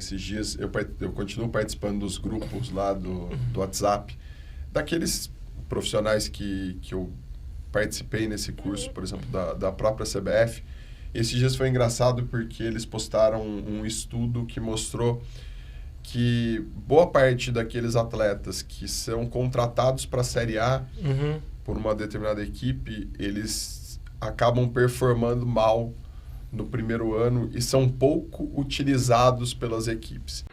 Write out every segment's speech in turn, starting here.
Esses dias eu continuo participando dos grupos lá do WhatsApp, daqueles profissionais que eu participei nesse curso, por exemplo, da própria CBF. Esses dias foi engraçado porque eles postaram um estudo que mostrou que boa parte daqueles atletas que são contratados para a Série A por uma determinada equipe, eles acabam performando mal no primeiro ano e são pouco utilizados pelas equipes.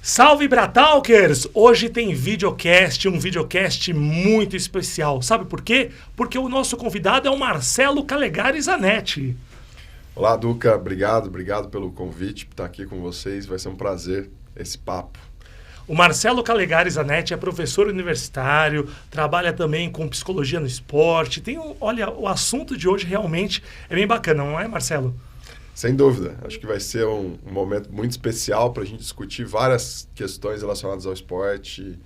Salve Bratalkers! Hoje tem videocast, um videocast muito especial. Sabe por quê? Porque o nosso convidado é o Marcelo Calegari Zanetti. Olá, Duca. Obrigado pelo convite, por estar aqui com vocês. Vai ser um prazer esse papo. O Marcelo Calegari Zanetti é professor universitário, trabalha também com psicologia no esporte. Olha, o assunto de hoje realmente é bem bacana, não é, Marcelo? Sem dúvida. Acho que vai ser um momento muito especial para a gente discutir várias questões relacionadas ao esporte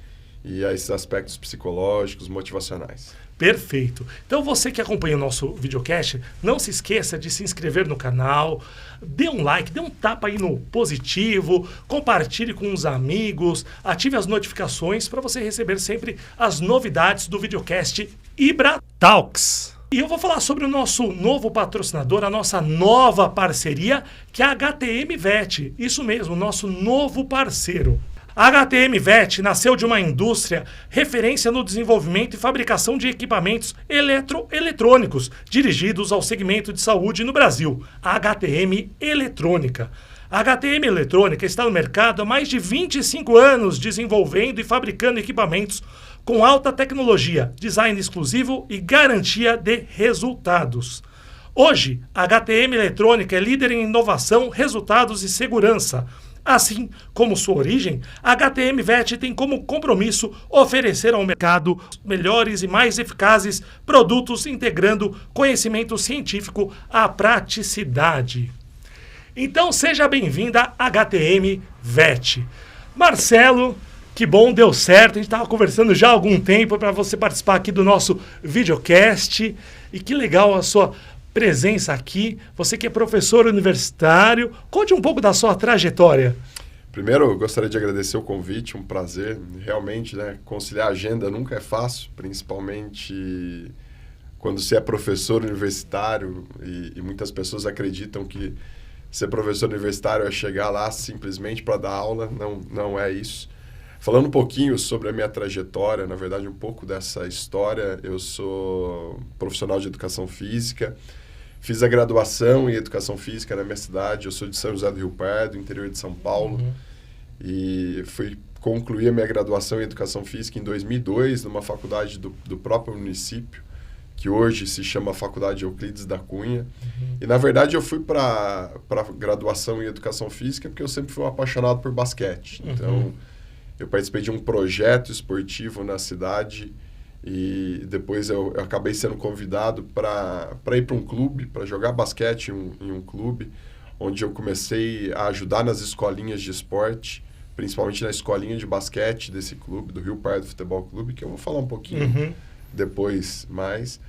e a esses aspectos psicológicos, motivacionais. Perfeito. Então você que acompanha o nosso videocast, não se esqueça de se inscrever no canal, dê um like, dê um tapa aí no positivo, compartilhe com os amigos, ative as notificações para você receber sempre as novidades do videocast Ibra Talks. E eu vou falar sobre o nosso novo patrocinador, a nossa nova parceria, que é a HTM Vet. Isso mesmo, nosso novo parceiro. A HTM Vet nasceu de uma indústria referência no desenvolvimento e fabricação de equipamentos eletrônicos dirigidos ao segmento de saúde no Brasil, a HTM Eletrônica. A HTM Eletrônica está no mercado há mais de 25 anos desenvolvendo e fabricando equipamentos com alta tecnologia, design exclusivo e garantia de resultados. Hoje, a HTM Eletrônica é líder em inovação, resultados e segurança. Assim como sua origem, a HTM Vet tem como compromisso oferecer ao mercado melhores e mais eficazes produtos integrando conhecimento científico à praticidade. Então seja bem-vinda à HTM Vet. Marcelo, que bom, deu certo. A gente estava conversando já há algum tempo para você participar aqui do nosso videocast. E que legal a sua presença aqui. Você que é professor universitário, conte um pouco da sua trajetória. Primeiro, eu gostaria de agradecer o convite, um prazer. Realmente, conciliar a agenda nunca é fácil, principalmente quando você é professor universitário e muitas pessoas acreditam que ser professor universitário é chegar lá simplesmente para dar aula. Não é isso. Falando um pouquinho sobre a minha trajetória, na verdade, um pouco dessa história, eu sou profissional de educação física, fiz a graduação em educação física na minha cidade, eu sou de São José do Rio Pardo, interior de São Paulo, e fui concluir a minha graduação em educação física em 2002, numa faculdade do próprio município, que hoje se chama Faculdade Euclides da Cunha. E, na verdade, eu fui para graduação em educação física porque eu sempre fui um apaixonado por basquete. Então, eu participei de um projeto esportivo na cidade e depois eu acabei sendo convidado para ir para um clube, para jogar basquete em um clube, onde eu comecei a ajudar nas escolinhas de esporte, principalmente na escolinha de basquete desse clube, do Rio Pardo Futebol Clube, que eu vou falar um pouquinho depois mais.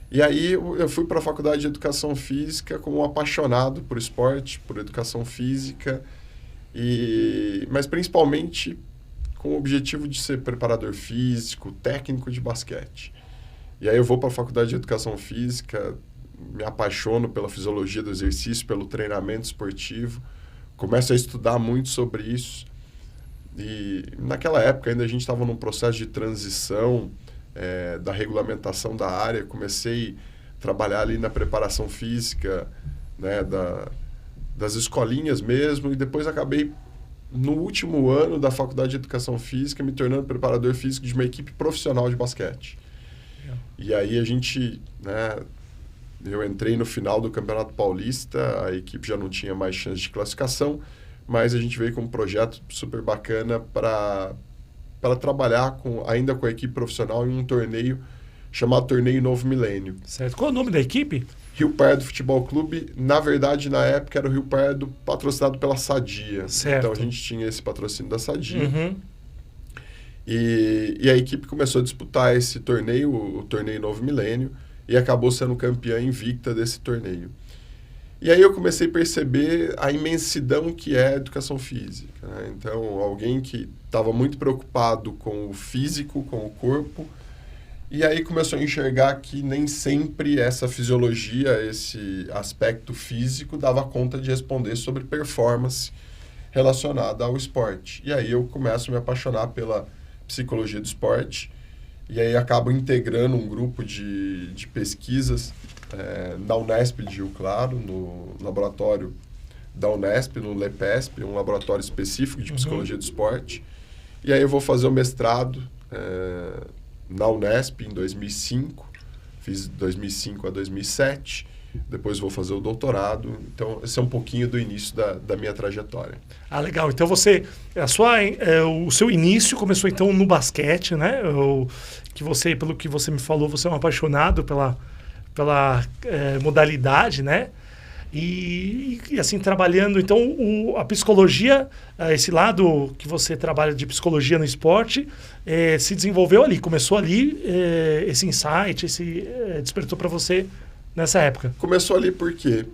E aí eu fui para a Faculdade de Educação Física como um apaixonado por esporte, por educação física, mas principalmente com o objetivo de ser preparador físico, técnico de basquete. E aí eu vou para a Faculdade de Educação Física, me apaixono pela fisiologia do exercício, pelo treinamento esportivo, começo a estudar muito sobre isso. E naquela época ainda a gente estava num processo de transição da regulamentação da área, comecei a trabalhar ali na preparação física, das escolinhas mesmo, e depois acabei no último ano da Faculdade de Educação Física, me tornando preparador físico de uma equipe profissional de basquete. E aí eu entrei no final do Campeonato Paulista, a equipe já não tinha mais chance de classificação, mas a gente veio com um projeto super bacana para trabalhar ainda com a equipe profissional em um torneio chamado Torneio Novo Milênio. Certo. Qual é o nome da equipe? Rio Pardo Futebol Clube, na verdade, na época era o Rio Pardo patrocinado pela Sadia. Certo. Então a gente tinha esse patrocínio da Sadia. Uhum. E a equipe começou a disputar esse torneio, o torneio Novo Milênio, e acabou sendo campeã invicta desse torneio. E aí eu comecei a perceber a imensidão que é a educação física, né? Então, alguém que estava muito preocupado com o físico, com o corpo, e aí começou a enxergar que nem sempre essa fisiologia, esse aspecto físico, dava conta de responder sobre performance relacionada ao esporte. E aí eu começo a me apaixonar pela psicologia do esporte, e aí acabo integrando um grupo de pesquisas na Unesp de Rio Claro, no laboratório da Unesp, no LEPESP, um laboratório específico de psicologia do esporte. E aí eu vou fazer o mestrado na Unesp em 2005, fiz 2005 a 2007, depois vou fazer o doutorado. Então, esse é um pouquinho do início da minha trajetória. Ah, legal. Então, o seu início começou, então, no basquete, né? Pelo que você me falou, você é um apaixonado pela modalidade, né? E assim, trabalhando, então, a psicologia, esse lado que você trabalha de psicologia no esporte, se desenvolveu ali, começou ali, esse insight, despertou para você nessa época. Começou ali porque,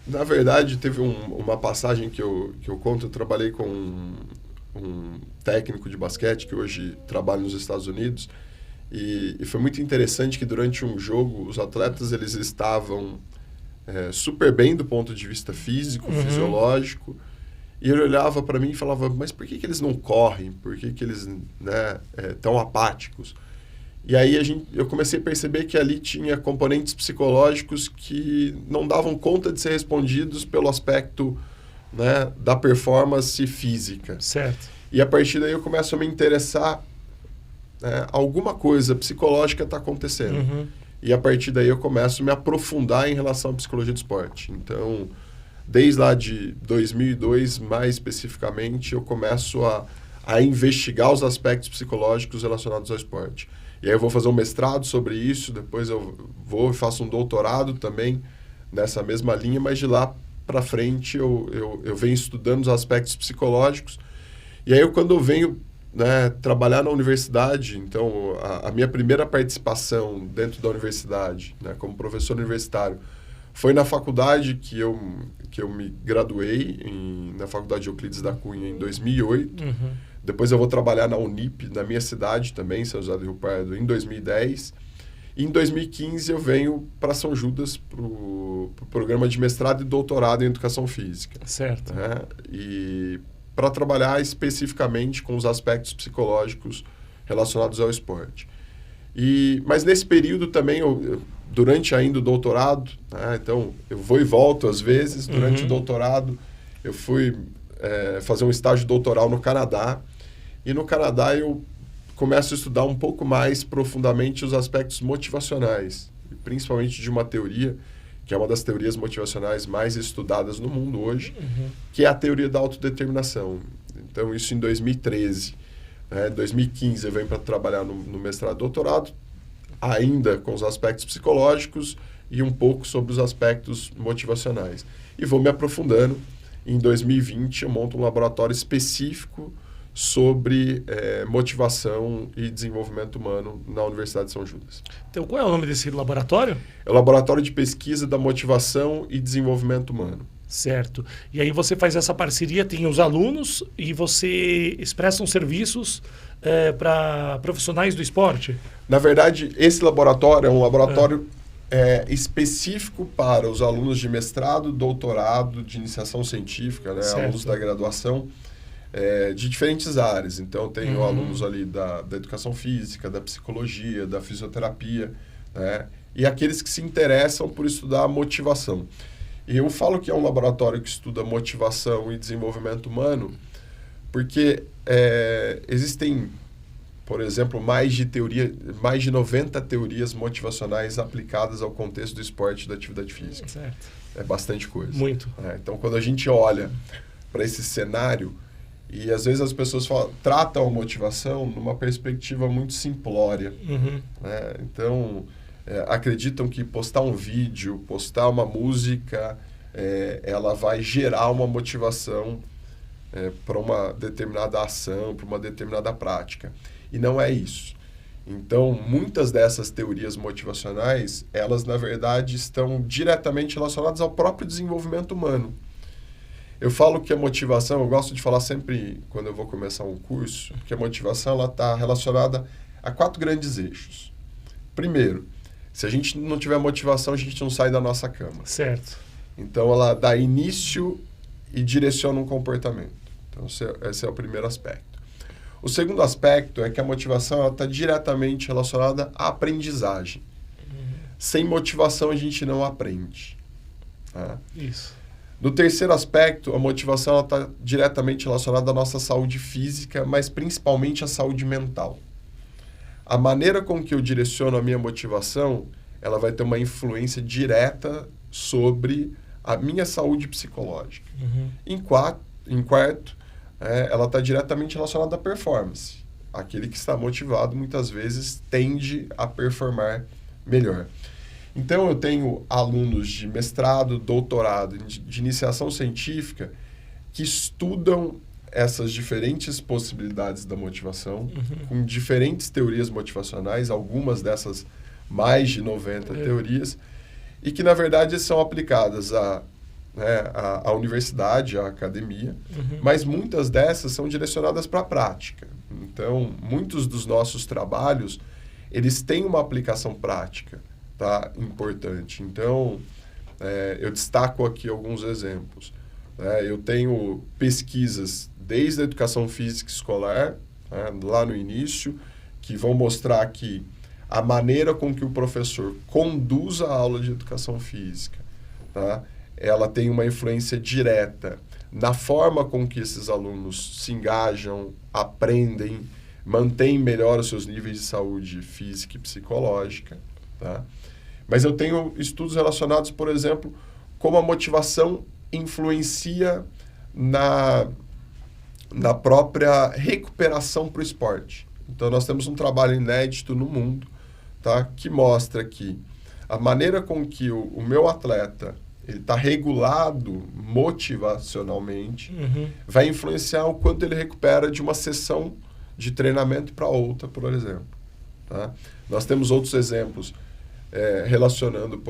na verdade, teve uma passagem que eu conto. Eu trabalhei com um técnico de basquete que hoje trabalha nos Estados Unidos, e foi muito interessante que durante um jogo os atletas eles estavam super bem do ponto de vista físico, fisiológico, e ele olhava para mim e falava, mas por que eles não correm? Por que eles tão apáticos? E aí eu comecei a perceber que ali tinha componentes psicológicos que não davam conta de ser respondidos pelo aspecto, né, da performance física. Certo. E a partir daí eu começo a me interessar, alguma coisa psicológica está acontecendo. E a partir daí eu começo a me aprofundar em relação à psicologia do esporte. Então, desde lá de 2002, mais especificamente, eu começo a investigar os aspectos psicológicos relacionados ao esporte. E aí eu vou fazer um mestrado sobre isso, depois eu vou e faço um doutorado também nessa mesma linha, mas de lá para frente eu venho estudando os aspectos psicológicos. E aí quando eu venho trabalhar na universidade, então a minha primeira participação dentro da universidade, como professor universitário, foi na faculdade que eu me graduei, na Faculdade de Euclides da Cunha, em 2008. Depois eu vou trabalhar na Unip, na minha cidade também, São José do Rio Pardo, em 2010. E em 2015 eu venho para São Judas, para o programa de mestrado e doutorado em Educação Física. Certo. E para trabalhar especificamente com os aspectos psicológicos relacionados ao esporte. Mas nesse período também, durante ainda o doutorado, então eu vou e volto às vezes, durante o doutorado eu fui fazer um estágio doutoral no Canadá, e no Canadá eu começo a estudar um pouco mais profundamente os aspectos motivacionais, principalmente de uma teoria, que é uma das teorias motivacionais mais estudadas no mundo hoje, que é a teoria da autodeterminação. Então, isso em 2013. Em 2015, eu venho para trabalhar no mestrado e doutorado, ainda com os aspectos psicológicos e um pouco sobre os aspectos motivacionais. E vou me aprofundando. Em 2020, eu monto um laboratório específico sobre motivação e desenvolvimento humano na Universidade de São Judas. Então, qual é o nome desse laboratório? É o Laboratório de Pesquisa da Motivação e Desenvolvimento Humano. Certo. E aí você faz essa parceria, tem os alunos e você presta serviços para profissionais do esporte? Na verdade, esse laboratório é um laboratório específico para os alunos de mestrado, doutorado, de iniciação científica, alunos da graduação, de diferentes áreas. Então, tenho alunos ali da educação física, da psicologia, da fisioterapia, e aqueles que se interessam por estudar a motivação. E eu falo que é um laboratório que estuda motivação e desenvolvimento humano porque existem, por exemplo, mais de 90 teorias motivacionais aplicadas ao contexto do esporte e da atividade física. Certo. É bastante coisa. Muito. Então, quando a gente olha para esse cenário, e às vezes as pessoas tratam a motivação numa perspectiva muito simplória. Então, acreditam que postar um vídeo, postar uma música, ela vai gerar uma motivação para uma determinada ação, para uma determinada prática. E não é isso. Então, muitas dessas teorias motivacionais, elas, na verdade, estão diretamente relacionadas ao próprio desenvolvimento humano. Eu falo que a motivação, eu gosto de falar sempre, quando eu vou começar um curso, que a motivação está relacionada a 4 grandes eixos. Primeiro, se a gente não tiver motivação, a gente não sai da nossa cama. Certo. Então, ela dá início e direciona um comportamento. Então, esse é o primeiro aspecto. O segundo aspecto é que a motivação está diretamente relacionada à aprendizagem. Sem motivação, a gente não aprende. Tá? Isso. No terceiro aspecto, a motivação está diretamente relacionada à nossa saúde física, mas principalmente à saúde mental. A maneira com que eu direciono a minha motivação, ela vai ter uma influência direta sobre a minha saúde psicológica. Em quarto, ela está diretamente relacionada à performance. Aquele que está motivado, muitas vezes, tende a performar melhor. Então, eu tenho alunos de mestrado, doutorado, de iniciação científica, que estudam essas diferentes possibilidades da motivação, com diferentes teorias motivacionais, algumas dessas mais de 90 teorias, e que, na verdade, são aplicadas à universidade, à academia, mas muitas dessas são direcionadas para a prática. Então, muitos dos nossos trabalhos, eles têm uma aplicação prática, tá, importante. Então, eu destaco aqui alguns exemplos. Eu tenho pesquisas desde a educação física escolar, lá no início, que vão mostrar que a maneira com que o professor conduz a aula de educação física, tá, ela tem uma influência direta na forma com que esses alunos se engajam, aprendem, mantêm melhor os seus níveis de saúde física e psicológica. Tá? Mas eu tenho estudos relacionados, por exemplo, como a motivação influencia na própria recuperação para o esporte. Então, nós temos um trabalho inédito no mundo, tá, que mostra que a maneira com que o meu atleta ele está regulado motivacionalmente, vai influenciar o quanto ele recupera de uma sessão de treinamento para outra, por exemplo. Tá? Nós temos outros exemplos relacionando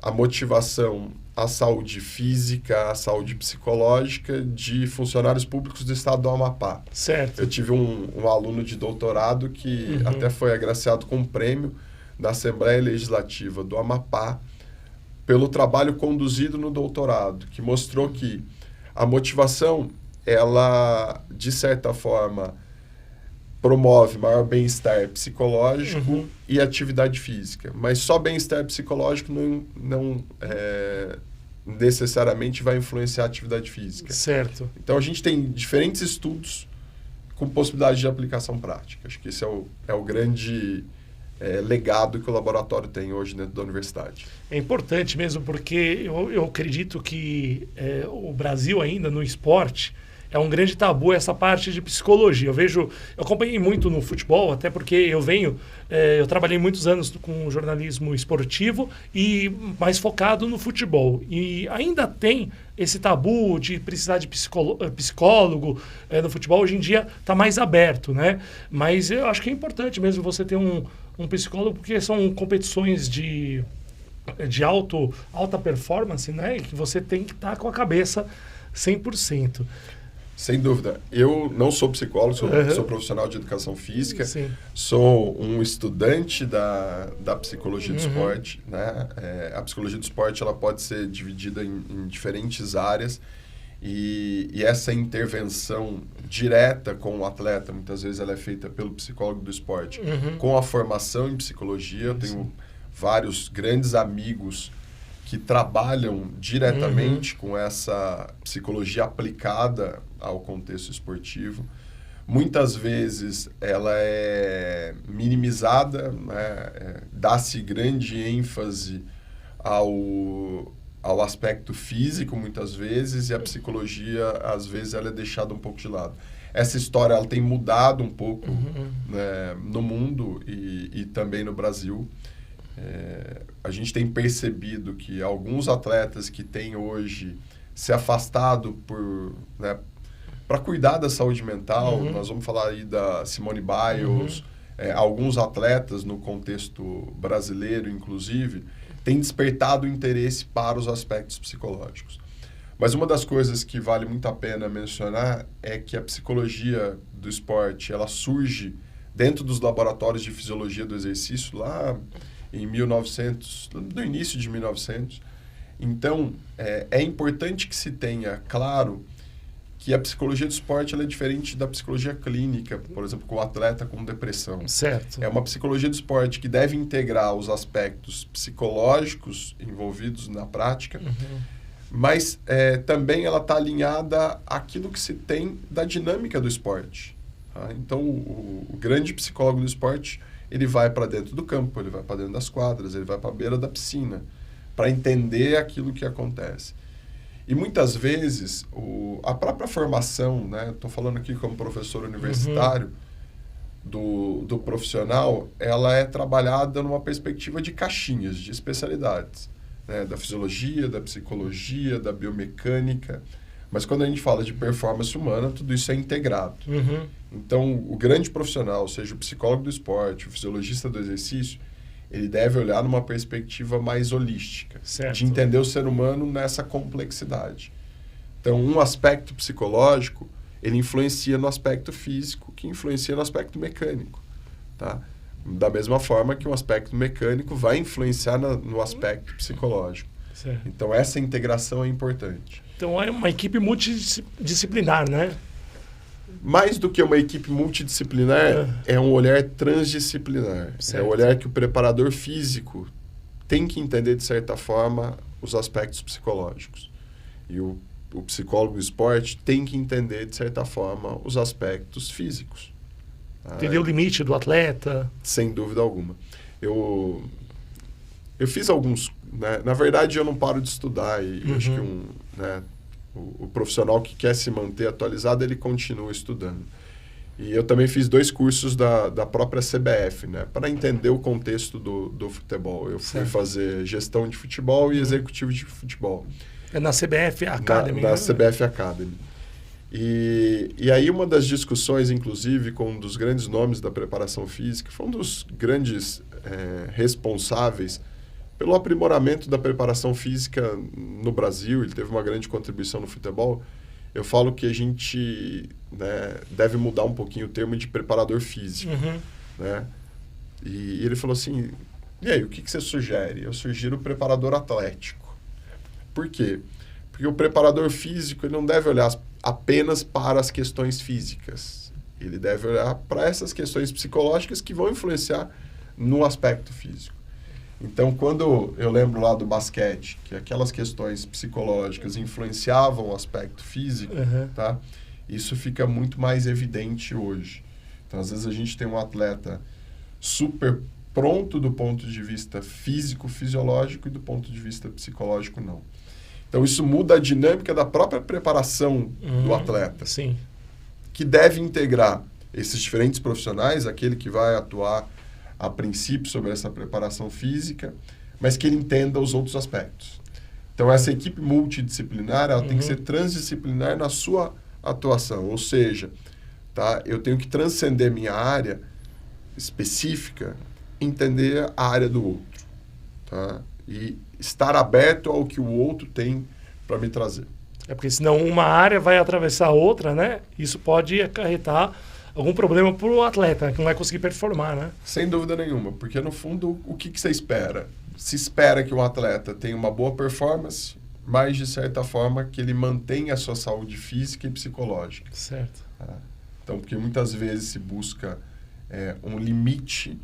a motivação à saúde física, à saúde psicológica de funcionários públicos do estado do Amapá. Certo. Eu tive um aluno de doutorado que até foi agraciado com um prêmio da Assembleia Legislativa do Amapá pelo trabalho conduzido no doutorado, que mostrou que a motivação, ela, de certa forma, promove maior bem-estar psicológico e atividade física. Mas só bem-estar psicológico não necessariamente vai influenciar a atividade física. Certo. Então, a gente tem diferentes estudos com possibilidade de aplicação prática. Acho que esse é o grande legado que o laboratório tem hoje dentro da universidade. É importante mesmo, porque eu acredito que o Brasil ainda no esporte é um grande tabu essa parte de psicologia. Eu acompanhei muito no futebol, até porque eu trabalhei muitos anos com jornalismo esportivo e mais focado no futebol. E ainda tem esse tabu de precisar de psicólogo no futebol. Hoje em dia está mais aberto, né? Mas eu acho que é importante mesmo você ter um psicólogo, porque são competições de alta performance, né? E que você tem que estar com a cabeça 100%. Sem dúvida. Eu não sou psicólogo, sou profissional de educação física, Sim. Sou um estudante da psicologia do esporte. Né? A psicologia do esporte ela pode ser dividida em diferentes áreas e essa intervenção direta com o atleta, muitas vezes ela é feita pelo psicólogo do esporte. Com a formação em psicologia, eu tenho vários grandes amigos que trabalham diretamente com essa psicologia aplicada ao contexto esportivo. Muitas vezes ela é minimizada, né? Dá-se grande ênfase ao aspecto físico, muitas vezes, e a psicologia, às vezes, ela é deixada um pouco de lado. Essa história ela tem mudado um pouco né, no mundo e também no Brasil. A gente tem percebido que alguns atletas que têm hoje se afastado né, para cuidar da saúde mental, nós vamos falar aí da Simone Biles, alguns atletas no contexto brasileiro, inclusive, têm despertado o interesse para os aspectos psicológicos. Mas uma das coisas que vale muito a pena mencionar é que a psicologia do esporte, ela surge dentro dos laboratórios de fisiologia do exercício lá em 1900, no início de 1900. Então, é importante que se tenha claro que a psicologia do esporte ela é diferente da psicologia clínica, por exemplo, com o atleta com depressão. Certo. É uma psicologia do esporte que deve integrar os aspectos psicológicos envolvidos na prática, mas também ela está alinhada àquilo que se tem da dinâmica do esporte. Tá? Então, o grande psicólogo do esporte, ele vai para dentro do campo, ele vai para dentro das quadras, ele vai para a beira da piscina, para entender aquilo que acontece. E muitas vezes, a própria formação, né? Estou falando aqui como professor universitário, do profissional, ela é trabalhada numa perspectiva de caixinhas, de especialidades. Né? Da fisiologia, da psicologia, da biomecânica. Mas quando a gente fala de performance humana, tudo isso é integrado. Então, o grande profissional, seja o psicólogo do esporte, o fisiologista do exercício, ele deve olhar numa perspectiva mais holística, certo, de entender o ser humano nessa complexidade. Então, um aspecto psicológico, ele influencia no aspecto físico, que influencia no aspecto mecânico. Tá? Da mesma forma que um aspecto mecânico vai influenciar no aspecto psicológico. Certo. Então, essa integração é importante. Então, é uma equipe multidisciplinar, né? Mais do que uma equipe multidisciplinar, é um olhar transdisciplinar. Certo. É o olhar que o preparador físico tem que entender, de certa forma, os aspectos psicológicos. E o psicólogo do esporte tem que entender, de certa forma, os aspectos físicos. Entender o limite do atleta. Sem dúvida alguma. Eu fiz alguns... Né? Na verdade, eu não paro de estudar. E eu acho que o profissional que quer se manter atualizado, ele continua estudando. E eu também fiz 2 cursos da própria CBF, né? Para entender o contexto do futebol. Eu fui fazer gestão de futebol e executivo de futebol. É na CBF Academy. Na CBF Academy. E aí uma das discussões, inclusive, com um dos grandes nomes da preparação física, foi um dos grandes responsáveis pelo aprimoramento da preparação física no Brasil. Ele teve uma grande contribuição no futebol. Eu falo que a gente deve mudar um pouquinho o termo de preparador físico. Né? E ele falou assim, e aí, o que você sugere? Eu sugiro o preparador atlético. Por quê? Porque o preparador físico ele não deve olhar apenas para as questões físicas. Ele deve olhar para essas questões psicológicas que vão influenciar no aspecto físico. Então, quando eu lembro lá do basquete, que aquelas questões psicológicas influenciavam o aspecto físico, tá? Isso fica muito mais evidente hoje. Então, às vezes a gente tem um atleta super pronto do ponto de vista físico, fisiológico, e do ponto de vista psicológico, não. Então, isso muda a dinâmica da própria preparação do atleta. Sim. Que deve integrar esses diferentes profissionais, aquele que vai atuar a princípio sobre essa preparação física, mas que ele entenda os outros aspectos. Então, essa equipe multidisciplinar, ela tem que ser transdisciplinar na sua atuação. Ou seja, tá? Eu tenho que transcender minha área específica, entender a área do outro. Tá? E estar aberto ao que o outro tem para me trazer. É porque senão uma área vai atravessar a outra, né? Isso pode acarretar algum problema para o atleta, que não vai conseguir performar, né? Sem dúvida nenhuma, porque no fundo, o que você espera? Se espera que um atleta tenha uma boa performance, mas de certa forma que ele mantenha a sua saúde física e psicológica. Certo. Então, porque muitas vezes se busca um limite,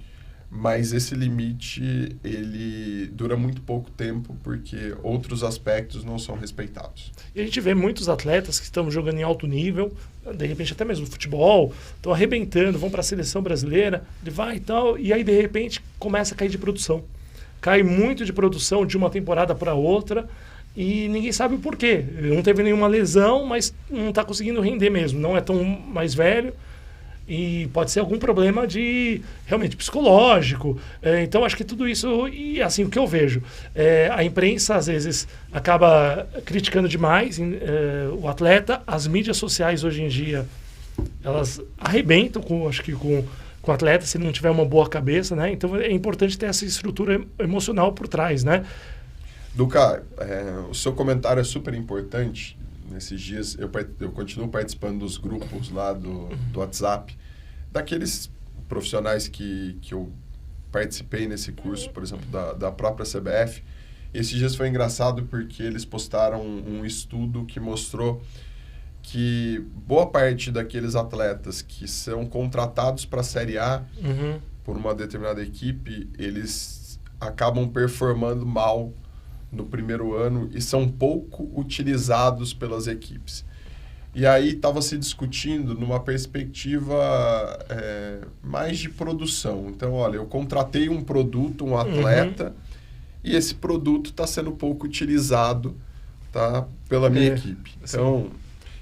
mas esse limite ele dura muito pouco tempo porque outros aspectos não são respeitados. E a gente vê muitos atletas que estão jogando em alto nível, de repente até mesmo no futebol, estão arrebentando, vão para a seleção brasileira, ele vai e tal, e aí de repente começa a cair de produção. Cai muito de produção de uma temporada para outra, e ninguém sabe o porquê. Não teve nenhuma lesão, mas não está conseguindo render mesmo. Não é tão mais velho e pode ser algum problema de realmente psicológico. Então, acho que tudo isso, e assim, o que eu vejo, a imprensa às vezes acaba criticando demais o atleta, as mídias sociais hoje em dia, elas arrebentam acho que com o atleta, se não tiver uma boa cabeça, né? Então, é importante ter essa estrutura emocional por trás, né? Duca, o seu comentário é super importante. Nesses dias, eu continuo participando dos grupos lá do WhatsApp, daqueles profissionais que eu participei nesse curso, por exemplo, da própria CBF. Esses dias foi engraçado porque eles postaram um estudo que mostrou que boa parte daqueles atletas que são contratados para a Série A por uma determinada equipe, eles acabam performando mal no primeiro ano e são pouco utilizados pelas equipes. E aí estava se discutindo numa perspectiva mais de produção. Então, olha, eu contratei um produto, um atleta, e esse produto está sendo pouco utilizado, tá, pela minha equipe. Então,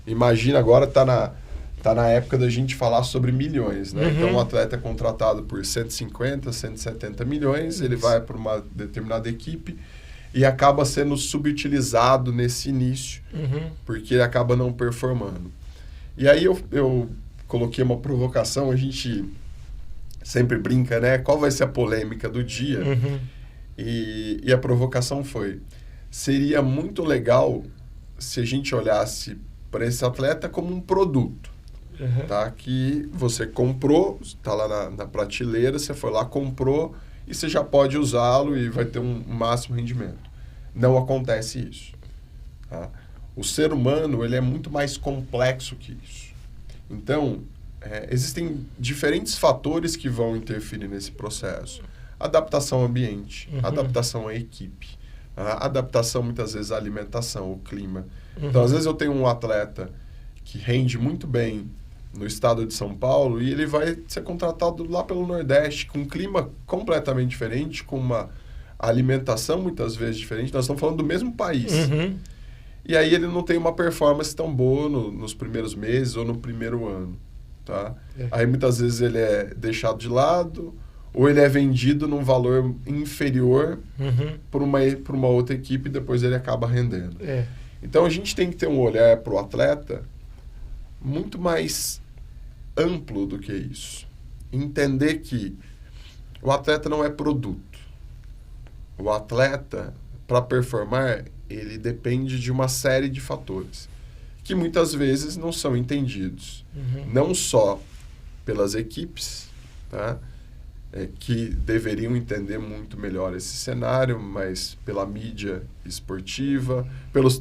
imagina agora, tá na época da gente falar sobre milhões, né? Então, um atleta é contratado por 150, 170 milhões, ele vai para uma determinada equipe e acaba sendo subutilizado nesse início, porque ele acaba não performando. E aí eu coloquei uma provocação, a gente sempre brinca, né? Qual vai ser a polêmica do dia? E a provocação foi, seria muito legal se a gente olhasse para esse atleta como um produto, tá? Que você comprou, está lá na prateleira, você foi lá, comprou, e você já pode usá-lo e vai ter um máximo rendimento. Não acontece isso. Tá? O ser humano, ele é muito mais complexo que isso. Então, existem diferentes fatores que vão interferir nesse processo. Adaptação ao ambiente, adaptação à equipe, adaptação, muitas vezes, à alimentação, ao clima. Então, às vezes, eu tenho um atleta que rende muito bem no estado de São Paulo e ele vai ser contratado lá pelo Nordeste, com um clima completamente diferente, com uma alimentação muitas vezes diferente. Nós estamos falando do mesmo país. E aí ele não tem uma performance tão boa nos primeiros meses ou no primeiro ano. Tá? Aí muitas vezes ele é deixado de lado ou ele é vendido num valor inferior por uma outra equipe e depois ele acaba rendendo. Então a gente tem que ter um olhar para o atleta muito mais amplo do que isso. Entender que o atleta não é produto. O atleta, para performar, ele depende de uma série de fatores que muitas vezes não são entendidos. Não só pelas equipes, tá? Que deveriam entender muito melhor esse cenário, mas pela mídia esportiva, pelos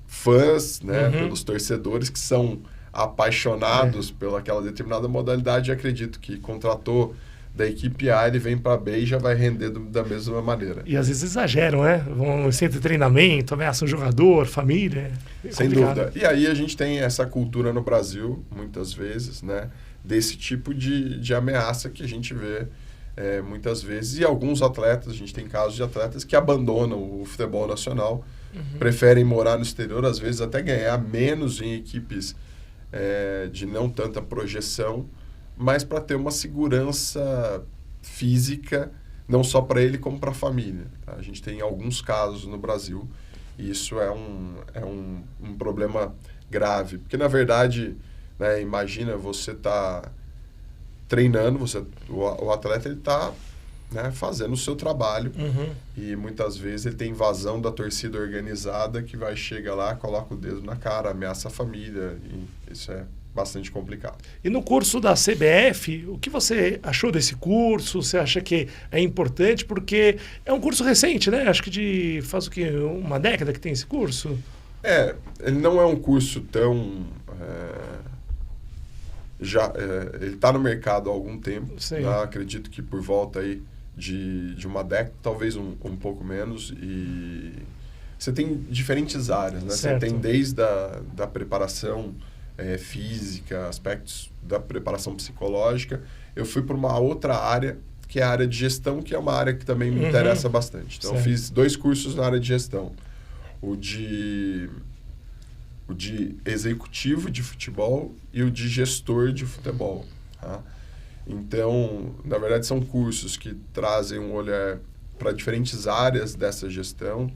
fãs, né? Pelos torcedores que são apaixonados pelaquela determinada modalidade e acredito que contratou da equipe A, ele vem para B e já vai render da mesma maneira. E às vezes exageram, né? Vão no centro de treinamento, ameaçam o jogador, família. Sem dúvida. E aí a gente tem essa cultura no Brasil, muitas vezes, né? Desse tipo de ameaça que a gente vê muitas vezes. E alguns atletas, a gente tem casos de atletas que abandonam o futebol nacional, preferem morar no exterior, às vezes até ganhar menos em equipes de não tanta projeção, mas para ter uma segurança física, não só para ele, como para a família. Tá? A gente tem alguns casos no Brasil, e isso é um problema grave. Porque, na verdade, né, imagina você tá treinando, o atleta está fazendo o seu trabalho, e muitas vezes ele tem invasão da torcida organizada que chega lá, coloca o dedo na cara, ameaça a família, e isso é bastante complicado. E no curso da CBF, o que você achou desse curso? Você acha que é importante? Porque é um curso recente, né? Acho que faz o quê? Uma década que tem esse curso? Ele não é um curso tão... ele está no mercado há algum tempo. Acredito que por volta aí de uma década, talvez um pouco menos. E você tem diferentes áreas, né? Você tem desde da preparação física, aspectos da preparação psicológica. Eu fui para uma outra área, que é a área de gestão, que é uma área que também me interessa bastante. Então, eu fiz 2 cursos na área de gestão. O de executivo de futebol e o de gestor de futebol. Tá? Então, na verdade, são cursos que trazem um olhar para diferentes áreas dessa gestão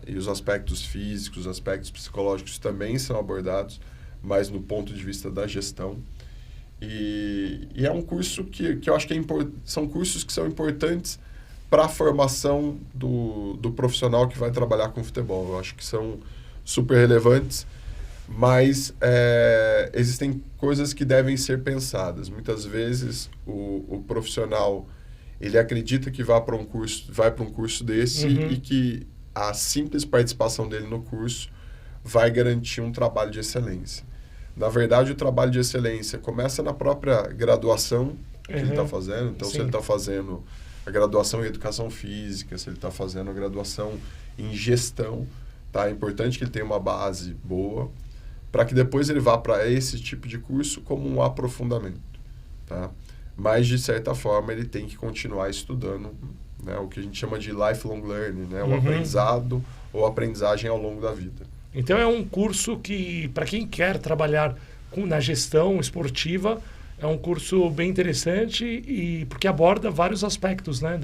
e os aspectos físicos, os aspectos psicológicos também são abordados, mas no ponto de vista da gestão. E é um curso que eu acho que são cursos que são importantes para a formação do profissional que vai trabalhar com futebol. Eu acho que são super relevantes, mas existem coisas que devem ser pensadas. Muitas vezes o profissional ele acredita que vai para um curso desse e que a simples participação dele no curso vai garantir um trabalho de excelência. Na verdade, o trabalho de excelência começa na própria graduação que ele está fazendo. Então, se ele está fazendo a graduação em educação física, se ele está fazendo a graduação em gestão, tá? É importante que ele tenha uma base boa para que depois ele vá para esse tipo de curso como um aprofundamento. Tá? Mas, de certa forma, ele tem que continuar estudando, né? O que a gente chama de lifelong learning, né? O aprendizado ou aprendizagem ao longo da vida. Então, é um curso que, para quem quer trabalhar na gestão esportiva, é um curso bem interessante e porque aborda vários aspectos, né?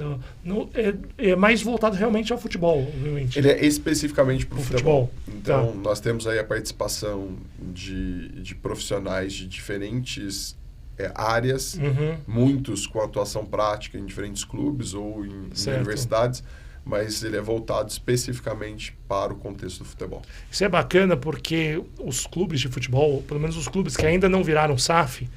É mais voltado realmente ao futebol, obviamente. Ele é especificamente para o futebol. Então, tá. Nós temos aí a participação de profissionais de diferentes áreas, muitos com atuação prática em diferentes clubes ou em universidades, mas ele é voltado especificamente para o contexto do futebol. Isso é bacana porque os clubes de futebol, pelo menos os clubes que ainda não viraram SAF,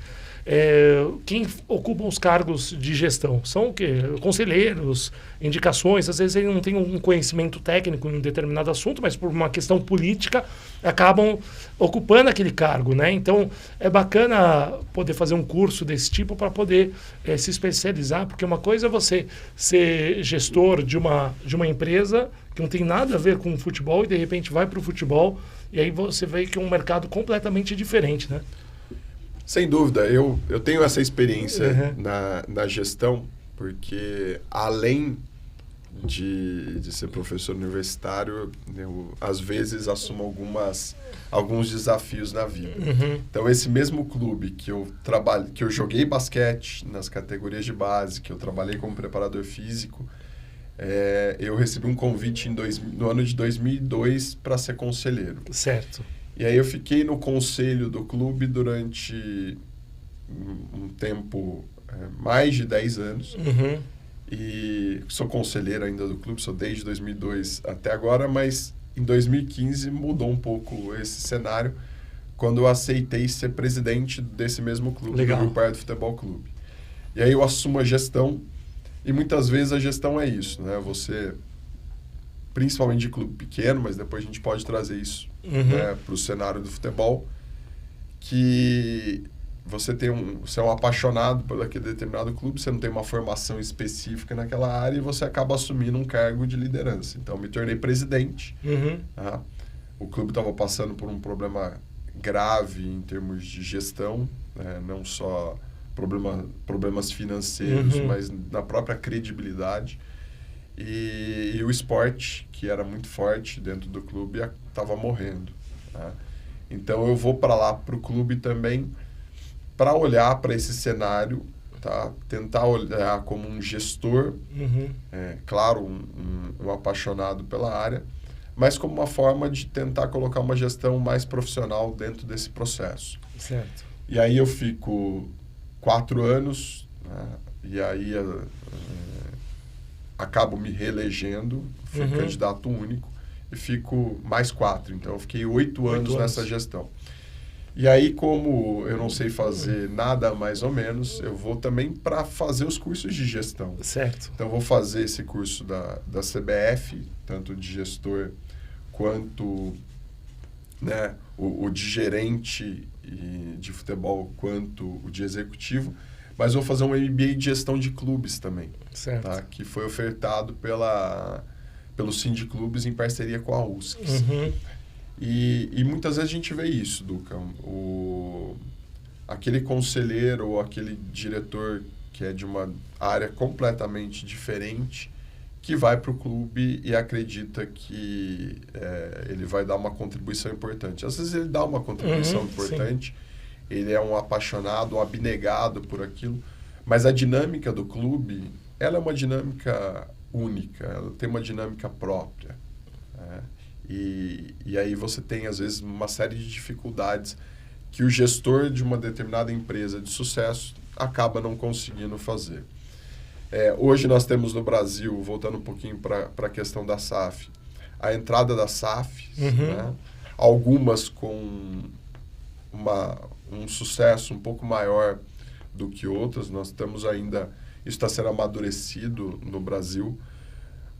quem ocupam os cargos de gestão são o quê? Conselheiros, indicações. Às vezes eles não têm um conhecimento técnico em um determinado assunto, mas por uma questão política acabam ocupando aquele cargo, né? Então é bacana poder fazer um curso desse tipo para poder se especializar, porque uma coisa é você ser gestor de uma empresa que não tem nada a ver com o futebol e de repente vai para o futebol e aí você vê que é um mercado completamente diferente, né? Sem dúvida, eu tenho essa experiência na gestão, porque além de ser professor universitário, eu às vezes assumo alguns desafios na vida. Então, esse mesmo clube que eu joguei basquete nas categorias de base, que eu trabalhei como preparador físico, eu recebi um convite no ano de 2002 para ser conselheiro. Certo. E aí eu fiquei no conselho do clube durante um tempo, mais de 10 anos. E sou conselheiro ainda do clube, sou desde 2002 até agora, mas em 2015 mudou um pouco esse cenário, quando eu aceitei ser presidente desse mesmo clube, do Rio Pardo Futebol Clube. E aí eu assumo a gestão, e muitas vezes a gestão é isso, né? Você, principalmente de clube pequeno, mas depois a gente pode trazer isso para o cenário do futebol, que você é um apaixonado por aquele determinado clube, você não tem uma formação específica naquela área e você acaba assumindo um cargo de liderança. Então, me tornei presidente. Tá? O clube estava passando por um problema grave em termos de gestão, né? Não só problemas financeiros, mas na própria credibilidade. E o esporte, que era muito forte dentro do clube, estava morrendo. Tá? Então, eu vou para lá, para o clube também, para olhar para esse cenário, tá? Tentar olhar como um gestor, claro, um apaixonado pela área, mas como uma forma de tentar colocar uma gestão mais profissional dentro desse processo. Certo. E aí eu fico 4 anos, né? E aí acabo me reelegendo, fui candidato único e fico mais 4. Então, eu fiquei 8 anos nessa gestão. E aí, como eu não sei fazer nada mais ou menos, eu vou também para fazer os cursos de gestão. Certo. Então, eu vou fazer esse curso da CBF, tanto de gestor quanto, né, o de gerente de futebol, quanto o de executivo. Mas vou fazer um MBA de gestão de clubes também. Certo. Tá? Que foi ofertado pelo Sindiclubes em parceria com a USCS. E muitas vezes a gente vê isso, Duca. Aquele conselheiro ou aquele diretor que é de uma área completamente diferente, que vai para o clube e acredita que ele vai dar uma contribuição importante. Às vezes ele dá uma contribuição importante, ele é um apaixonado, um abnegado por aquilo, mas a dinâmica do clube, ela é uma dinâmica única, ela tem uma dinâmica própria. E aí você tem, às vezes, uma série de dificuldades que o gestor de uma determinada empresa de sucesso acaba não conseguindo fazer. Hoje nós temos no Brasil, voltando um pouquinho para a questão da SAF, a entrada das SAFs, né? Algumas com um sucesso um pouco maior do que outras. Nós estamos ainda, isso está sendo amadurecido no Brasil,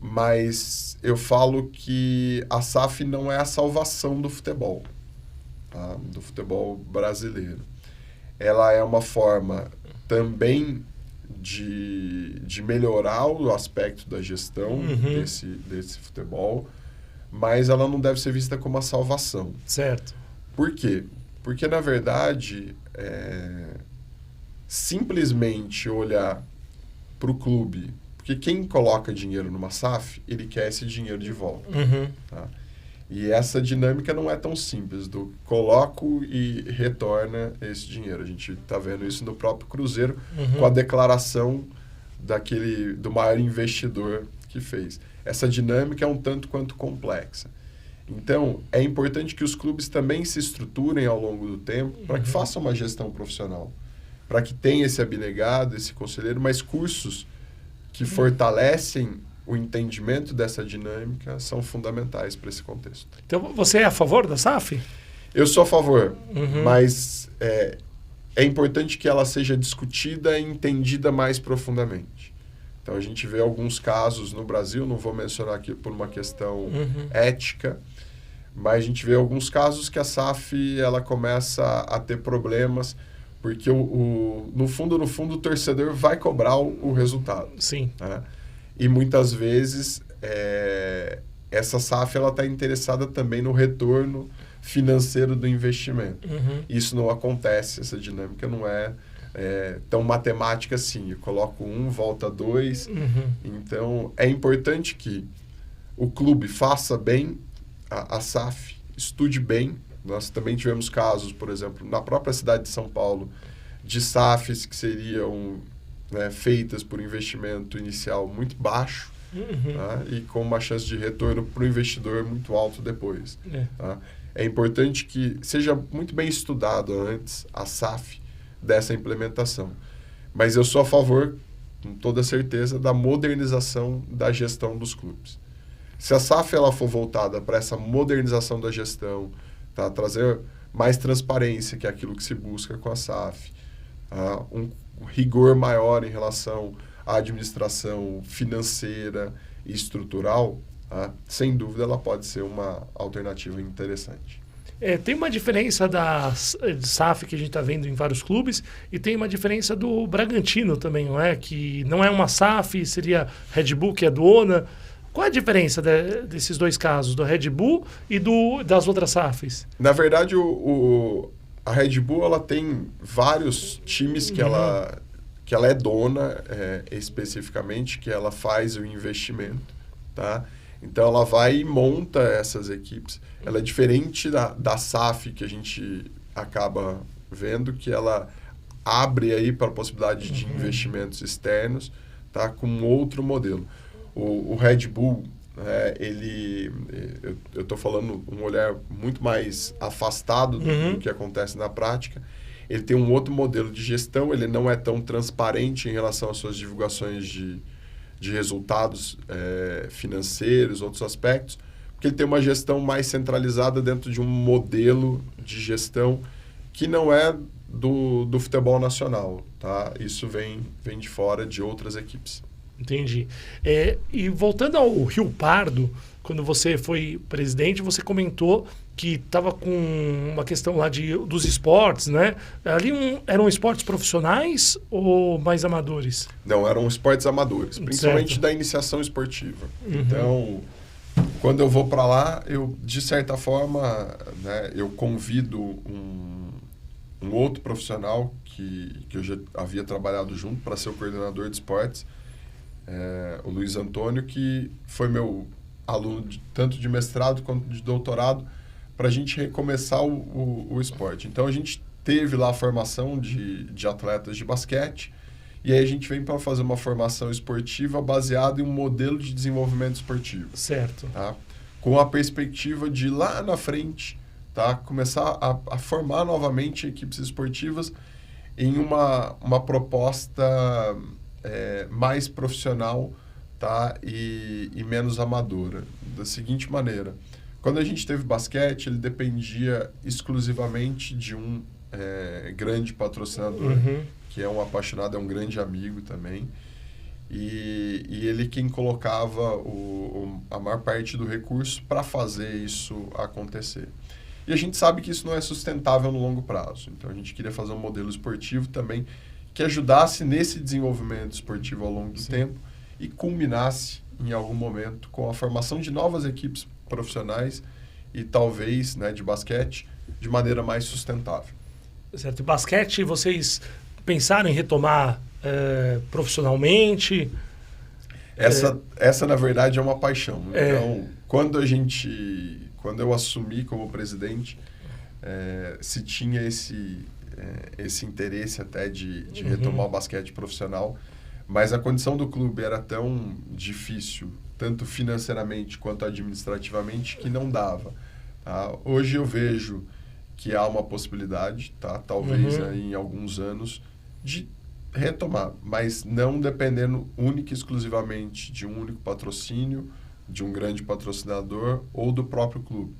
mas eu falo que a SAF não é a salvação do futebol, tá? Do futebol brasileiro. Ela é uma forma também de melhorar o aspecto da gestão desse futebol, mas ela não deve ser vista como a salvação. Certo. Por quê? Porque, na verdade, simplesmente olhar para o clube, porque quem coloca dinheiro numa SAF, ele quer esse dinheiro de volta. Tá? E essa dinâmica não é tão simples, do coloco e retorna esse dinheiro. A gente está vendo isso no próprio Cruzeiro, com a declaração do maior investidor que fez. Essa dinâmica é um tanto quanto complexa. Então, é importante que os clubes também se estruturem ao longo do tempo para que façam uma gestão profissional, para que tenha esse abnegado, esse conselheiro, mas cursos que fortalecem o entendimento dessa dinâmica são fundamentais para esse contexto. Então, você é a favor da SAF? Eu sou a favor, mas é importante que ela seja discutida e entendida mais profundamente. Então, a gente vê alguns casos no Brasil, não vou mencionar aqui por uma questão ética, mas a gente vê alguns casos que a SAF ela começa a ter problemas, porque no fundo, o torcedor vai cobrar o resultado. Sim. Né? E muitas vezes essa SAF está interessada também no retorno financeiro do investimento. Isso não acontece, essa dinâmica não é tão matemática assim. Eu coloco 1, volta 2. Então, é importante que o clube faça bem a SAF, estude bem. Nós também tivemos casos, por exemplo, na própria cidade de São Paulo, de SAFs que seriam feitas por investimento inicial muito baixo, tá? E com uma chance de retorno para o investidor muito alto depois. Tá? É importante que seja muito bem estudado antes a SAF dessa implementação. Mas eu sou a favor, com toda certeza, da modernização da gestão dos clubes. Se a SAF ela for voltada para essa modernização da gestão, tá? Trazer mais transparência, que é aquilo que se busca com a SAF, tá? Um rigor maior em relação à administração financeira e estrutural, tá? Sem dúvida ela pode ser uma alternativa interessante. Tem uma diferença da SAF que a gente está vendo em vários clubes e tem uma diferença do Bragantino também, não é? Que não é uma SAF, seria Red Bull que é dona. Qual é a diferença desses dois casos, do Red Bull e das outras SAFs? Na verdade, a Red Bull ela tem vários times que ela é dona especificamente, que ela faz o investimento, tá? Então, ela vai e monta essas equipes. Ela é diferente da SAF que a gente acaba vendo, que ela abre aí para a possibilidade de investimentos externos, tá? Com outro modelo. O Red Bull, eu estou falando um olhar muito mais afastado do que acontece na prática. Ele tem um outro modelo de gestão, ele não é tão transparente em relação às suas divulgações de resultados financeiros, outros aspectos, porque ele tem uma gestão mais centralizada dentro de um modelo de gestão que não é do futebol nacional, tá? Isso vem de fora de outras equipes. Entendi. E voltando ao Rio Pardo, quando você foi presidente, você comentou que estava com uma questão lá dos esportes, né? Ali eram esportes profissionais ou mais amadores? Não, eram esportes amadores, principalmente da iniciação esportiva. Então, quando eu vou para lá, eu, de certa forma, né, eu convido um outro profissional que eu já havia trabalhado junto para ser o coordenador de esportes, o Luiz Antônio, que foi meu aluno tanto de mestrado quanto de doutorado, para a gente recomeçar o esporte. Então, a gente teve lá a formação de atletas de basquete, e aí a gente vem para fazer uma formação esportiva baseada em um modelo de desenvolvimento esportivo. Certo. Tá? Com a perspectiva de lá na frente, tá? Começar a formar novamente equipes esportivas em uma proposta mais profissional, tá? E menos amadora. Da seguinte maneira: quando a gente teve basquete, ele dependia exclusivamente de um grande patrocinador, que é um apaixonado, é um grande amigo também. E ele quem colocava a maior parte do recurso para fazer isso acontecer. E a gente sabe que isso não é sustentável no longo prazo. Então, a gente queria fazer um modelo esportivo também que ajudasse nesse desenvolvimento esportivo ao longo do tempo e culminasse, em algum momento, com a formação de novas equipes profissionais e, talvez, né, de basquete, de maneira mais sustentável. Certo. E basquete, vocês pensaram em retomar profissionalmente? Essa, na verdade, é uma paixão. Então, quando eu assumi como presidente, se tinha esse interesse até de retomar o basquete profissional, mas a condição do clube era tão difícil, tanto financeiramente quanto administrativamente, que não dava. Tá? Hoje eu vejo que há uma possibilidade, tá? Talvez aí, em alguns anos, de retomar, mas não dependendo única e exclusivamente de um único patrocínio, de um grande patrocinador ou do próprio clube,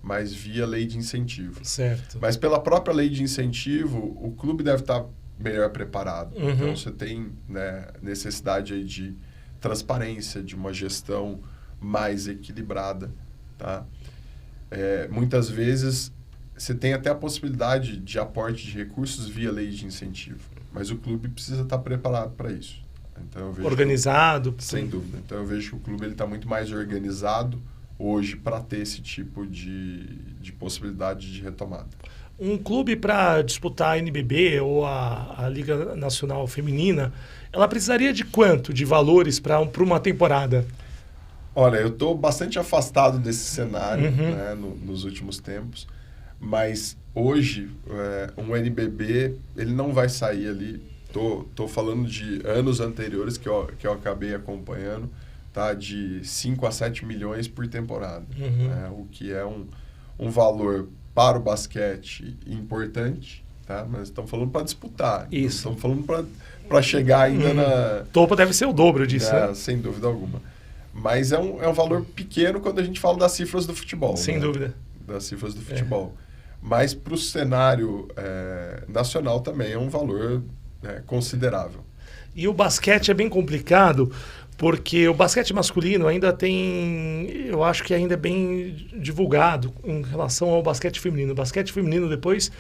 mas via lei de incentivo. Certo. Mas pela própria lei de incentivo, o clube deve estar melhor preparado. Então, você tem, né, necessidade aí de transparência, de uma gestão mais equilibrada. Tá? Muitas vezes, você tem até a possibilidade de aporte de recursos via lei de incentivo, mas o clube precisa estar preparado para isso. Então, eu vejo organizado. Sem dúvida. Então, eu vejo que o clube está muito mais organizado hoje para ter esse tipo de possibilidade de retomada. Um clube para disputar a NBB ou a Liga Nacional Feminina, ela precisaria de quanto de valores para uma temporada? Olha, eu estou bastante afastado desse cenário, né, nos últimos tempos, mas hoje um NBB ele não vai sair ali. Tô falando de anos anteriores que eu acabei acompanhando, tá, de 5 a 7 milhões por temporada, né, o que é um valor para o basquete importante, tá? Mas estamos falando para disputar. Isso. Estamos falando para chegar ainda na... Topo deve ser o dobro disso, né? Sem dúvida alguma. Mas é um valor pequeno quando a gente fala das cifras do futebol. Sem dúvida. Das cifras do futebol. Mas para o cenário nacional também é um valor considerável. E o basquete é bem complicado, porque o basquete masculino ainda tem, eu acho que ainda é bem divulgado em relação ao basquete feminino. O basquete feminino, depois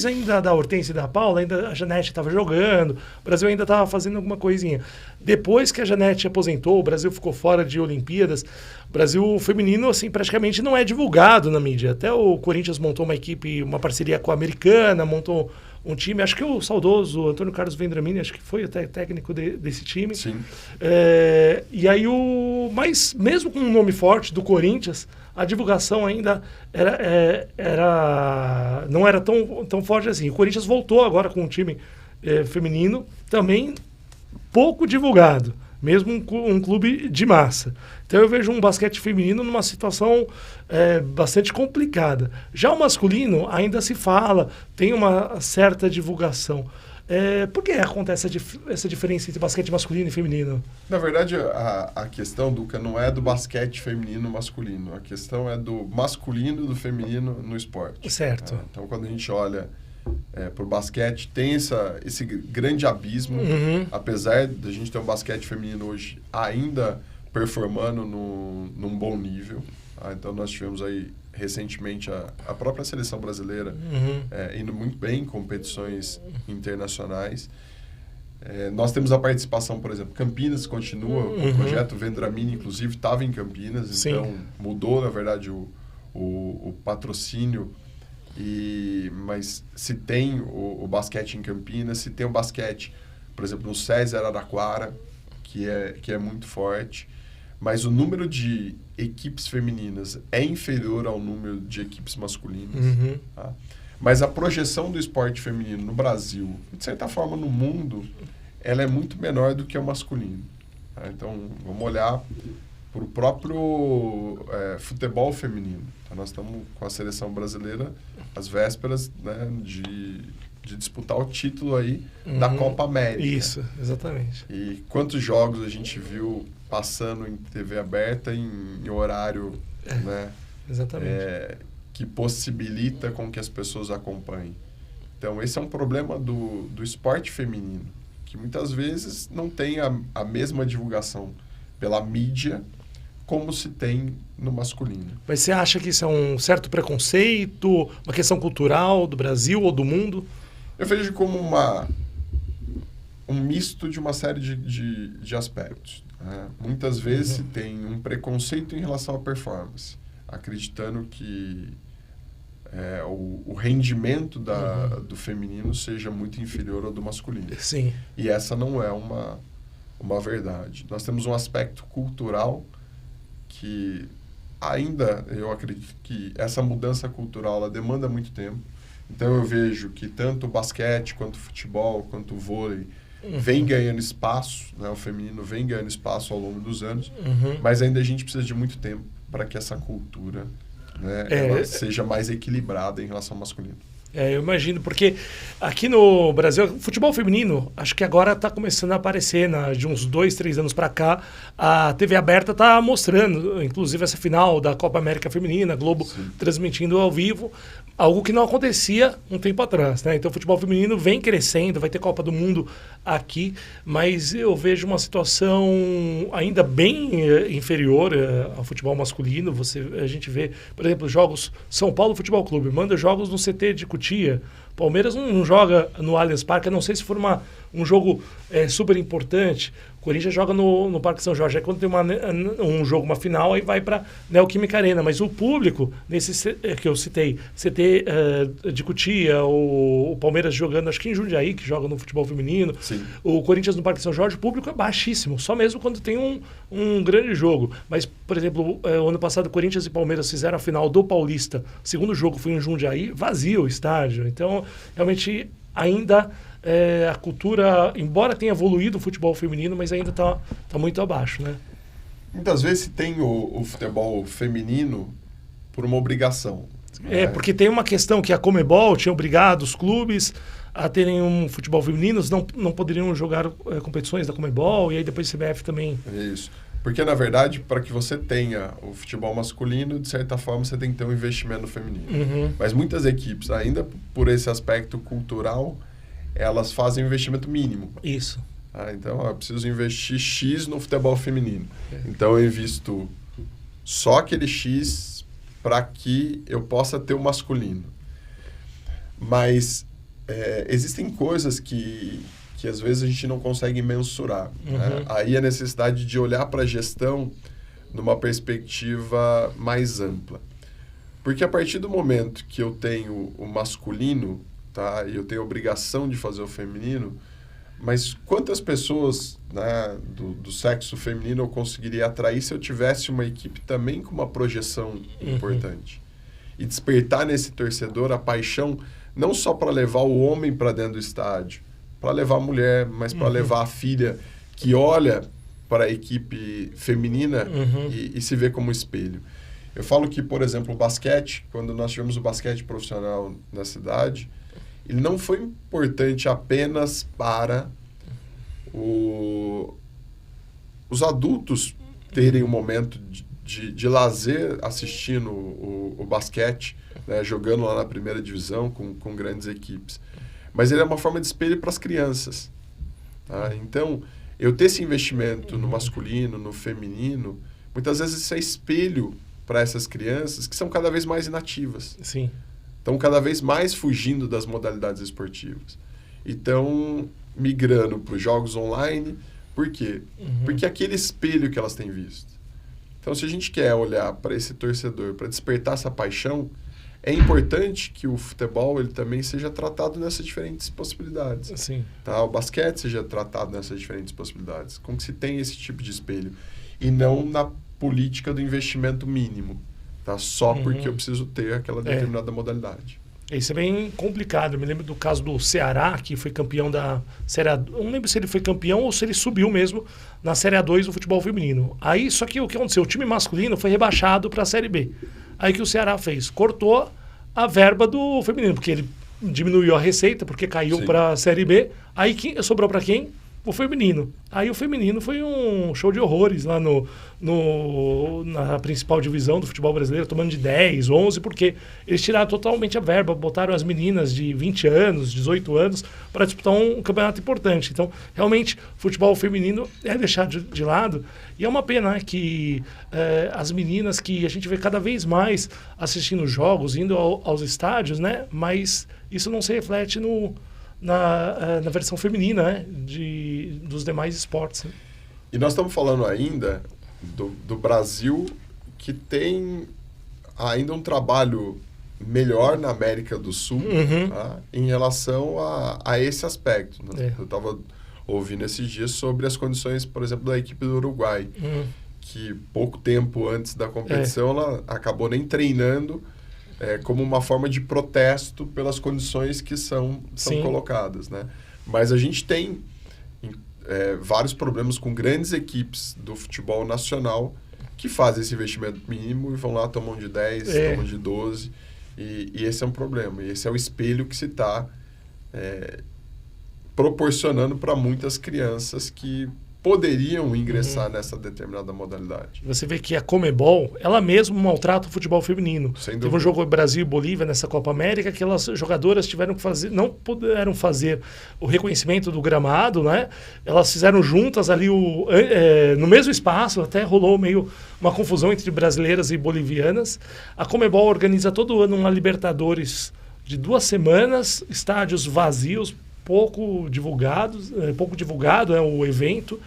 ainda da Hortência e da Paula, ainda a Janete estava jogando, o Brasil ainda estava fazendo alguma coisinha. Depois que a Janete aposentou, o Brasil ficou fora de Olimpíadas, o Brasil feminino, assim, praticamente não é divulgado na mídia. Até o Corinthians montou uma equipe, uma parceria com a Americana, montou um time, acho que o saudoso Antônio Carlos Vendramini, acho que foi até técnico desse time. Sim. E aí mas mesmo com um nome forte do Corinthians, a divulgação ainda não era tão forte assim. O Corinthians voltou agora com um time feminino, também pouco divulgado, mesmo um clube de massa. Então eu vejo um basquete feminino numa situação bastante complicada. Já o masculino ainda se fala, tem uma certa divulgação. Por que acontece essa diferença entre basquete masculino e feminino? Na verdade, a questão, Duca, não é do basquete feminino e masculino. A questão é do masculino e do feminino no esporte. Certo. Então, quando a gente olha para o basquete, tem esse grande abismo. Apesar de a gente ter um basquete feminino hoje ainda performando num bom nível. Tá? Então, nós tivemos aí recentemente a própria seleção brasileira indo muito bem em competições internacionais. Nós temos a participação, por exemplo, Campinas continua, o projeto Vendramini, inclusive, estava em Campinas, então mudou, na verdade, o patrocínio Mas se tem o basquete em Campinas, se tem o basquete, por exemplo, no César Araraquara, que é muito forte, mas o número de equipes femininas é inferior ao número de equipes masculinas. Tá? Mas a projeção do esporte feminino no Brasil, de certa forma no mundo, ela é muito menor do que o masculino. Tá? Então, vamos olhar para o próprio futebol feminino. Então, nós estamos com a seleção brasileira às vésperas, né, de disputar o título aí da Copa América. Isso, exatamente. E quantos jogos a gente viu passando em TV aberta em horário, né, exatamente. Que possibilita com que as pessoas acompanhem. Então, esse é um problema do esporte feminino, que muitas vezes não tem a mesma divulgação pela mídia como se tem no masculino. Mas você acha que isso é um certo preconceito, uma questão cultural do Brasil ou do mundo? Eu vejo como um misto de uma série de aspectos. Né? Muitas vezes se tem um preconceito em relação à performance, acreditando que o rendimento do feminino seja muito inferior ao do masculino. Sim. E essa não é uma verdade. Nós temos um aspecto cultural que ainda, eu acredito que essa mudança cultural ela demanda muito tempo. Então eu vejo que tanto o basquete, quanto o futebol, quanto o vôlei vem ganhando espaço, né? O feminino vem ganhando espaço ao longo dos anos, mas ainda a gente precisa de muito tempo para que essa cultura, né, ela seja mais equilibrada em relação ao masculino. Eu imagino, porque aqui no Brasil, o futebol feminino, acho que agora está começando a aparecer, de uns 2, 3 anos para cá, a TV aberta está mostrando, inclusive essa final da Copa América Feminina, a Globo transmitindo ao vivo, algo que não acontecia um tempo atrás, né? Então o futebol feminino vem crescendo, vai ter Copa do Mundo aqui, mas eu vejo uma situação ainda bem inferior ao futebol masculino. A gente vê, por exemplo, jogos São Paulo Futebol Clube, manda jogos no CT de Cotia. Palmeiras não joga no Allianz Parque, a não sei se for um jogo super importante. O Corinthians joga no Parque São Jorge. Aí quando tem um jogo, uma final, aí vai para Neoquímica Arena. Mas o público, nesse que eu citei, CT de Cotia, o Palmeiras jogando, acho que em Jundiaí, que joga no futebol feminino, o Corinthians no Parque São Jorge, o público é baixíssimo, só mesmo quando tem um grande jogo. Mas, por exemplo, o ano passado, Corinthians e Palmeiras fizeram a final do Paulista. O segundo jogo foi em Jundiaí, vazio o estádio. Então, realmente, ainda... a cultura, embora tenha evoluído o futebol feminino, mas ainda está muito abaixo, né? Muitas vezes se tem o futebol feminino por uma obrigação. Porque tem uma questão que a Conmebol tinha obrigado os clubes a terem um futebol feminino, não poderiam jogar competições da Conmebol, e aí depois o CBF também... Isso. Porque, na verdade, para que você tenha o futebol masculino, de certa forma, você tem que ter um investimento no feminino. Mas muitas equipes, ainda por esse aspecto cultural, elas fazem um investimento mínimo. Isso. Então, eu preciso investir X no futebol feminino. Então, eu invisto só aquele X para que eu possa ter o masculino. Mas existem coisas que às vezes a gente não consegue mensurar. Né? Aí a necessidade de olhar para a gestão numa perspectiva mais ampla. Porque a partir do momento que eu tenho o masculino, tá, e eu tenho a obrigação de fazer o feminino, mas quantas pessoas, né, do sexo feminino eu conseguiria atrair se eu tivesse uma equipe também com uma projeção importante? E despertar nesse torcedor a paixão não só para levar o homem para dentro do estádio, para levar a mulher, mas para levar a filha que olha para a equipe feminina e se vê como espelho. Eu falo que, por exemplo, o basquete, quando nós tivemos o basquete profissional na cidade, ele não foi importante apenas para os adultos terem um momento de lazer assistindo o basquete, né, jogando lá na primeira divisão com grandes equipes. Mas ele é uma forma de espelho para as crianças. Tá? Então, eu ter esse investimento no masculino, no feminino, muitas vezes isso é espelho para essas crianças que são cada vez mais inativas. Sim. Estão cada vez mais fugindo das modalidades esportivas. E estão migrando para os jogos online. Por quê? Porque é aquele espelho que elas têm visto. Então, se a gente quer olhar para esse torcedor, para despertar essa paixão, é importante que o futebol ele também seja tratado nessas diferentes possibilidades. Sim. Tá? O basquete seja tratado nessas diferentes possibilidades. Com que se tenha esse tipo de espelho. E não na política do investimento mínimo. Tá? Só porque eu preciso ter aquela determinada modalidade. Isso é bem complicado. Eu me lembro do caso do Ceará, que foi campeão da Série A. Eu não lembro se ele foi campeão ou se ele subiu mesmo na Série A2 do futebol feminino. Aí, só que o que aconteceu? O time masculino foi rebaixado para a Série B. Aí o que o Ceará fez? Cortou a verba do feminino, porque ele diminuiu a receita, porque caiu para a Série B. Aí sobrou para quem? O feminino. Aí o feminino foi um show de horrores lá na principal divisão do futebol brasileiro, tomando de 10, 11, porque eles tiraram totalmente a verba, botaram as meninas de 20 anos, 18 anos, para disputar um campeonato importante. Então, realmente, o futebol feminino é deixado de lado. E é uma pena, né, que as meninas que a gente vê cada vez mais assistindo jogos, indo aos estádios, né, mas isso não se reflete na versão feminina, né, dos demais esportes. Né? E nós estamos falando ainda do Brasil, que tem ainda um trabalho melhor na América do Sul, tá? Em relação a esse aspecto. Né? Eu estava ouvindo esses dias sobre as condições, por exemplo, da equipe do Uruguai, que pouco tempo antes da competição ela acabou nem treinando como uma forma de protesto pelas condições que são colocadas. Né? Mas a gente tem vários problemas com grandes equipes do futebol nacional que fazem esse investimento mínimo e vão lá, tomam de 10, tomam de 12. E esse é um problema. E esse é o espelho que se está proporcionando para muitas crianças que poderiam ingressar nessa determinada modalidade. Você vê que a Conmebol, ela mesma maltrata o futebol feminino. Teve um jogo Brasil e Bolívia nessa Copa América que as jogadoras tiveram que fazer, não puderam fazer o reconhecimento do gramado, né? Elas fizeram juntas ali no mesmo espaço, até rolou meio uma confusão entre brasileiras e bolivianas. A Conmebol organiza todo ano uma Libertadores de 2 semanas, estádios vazios, pouco divulgado o evento,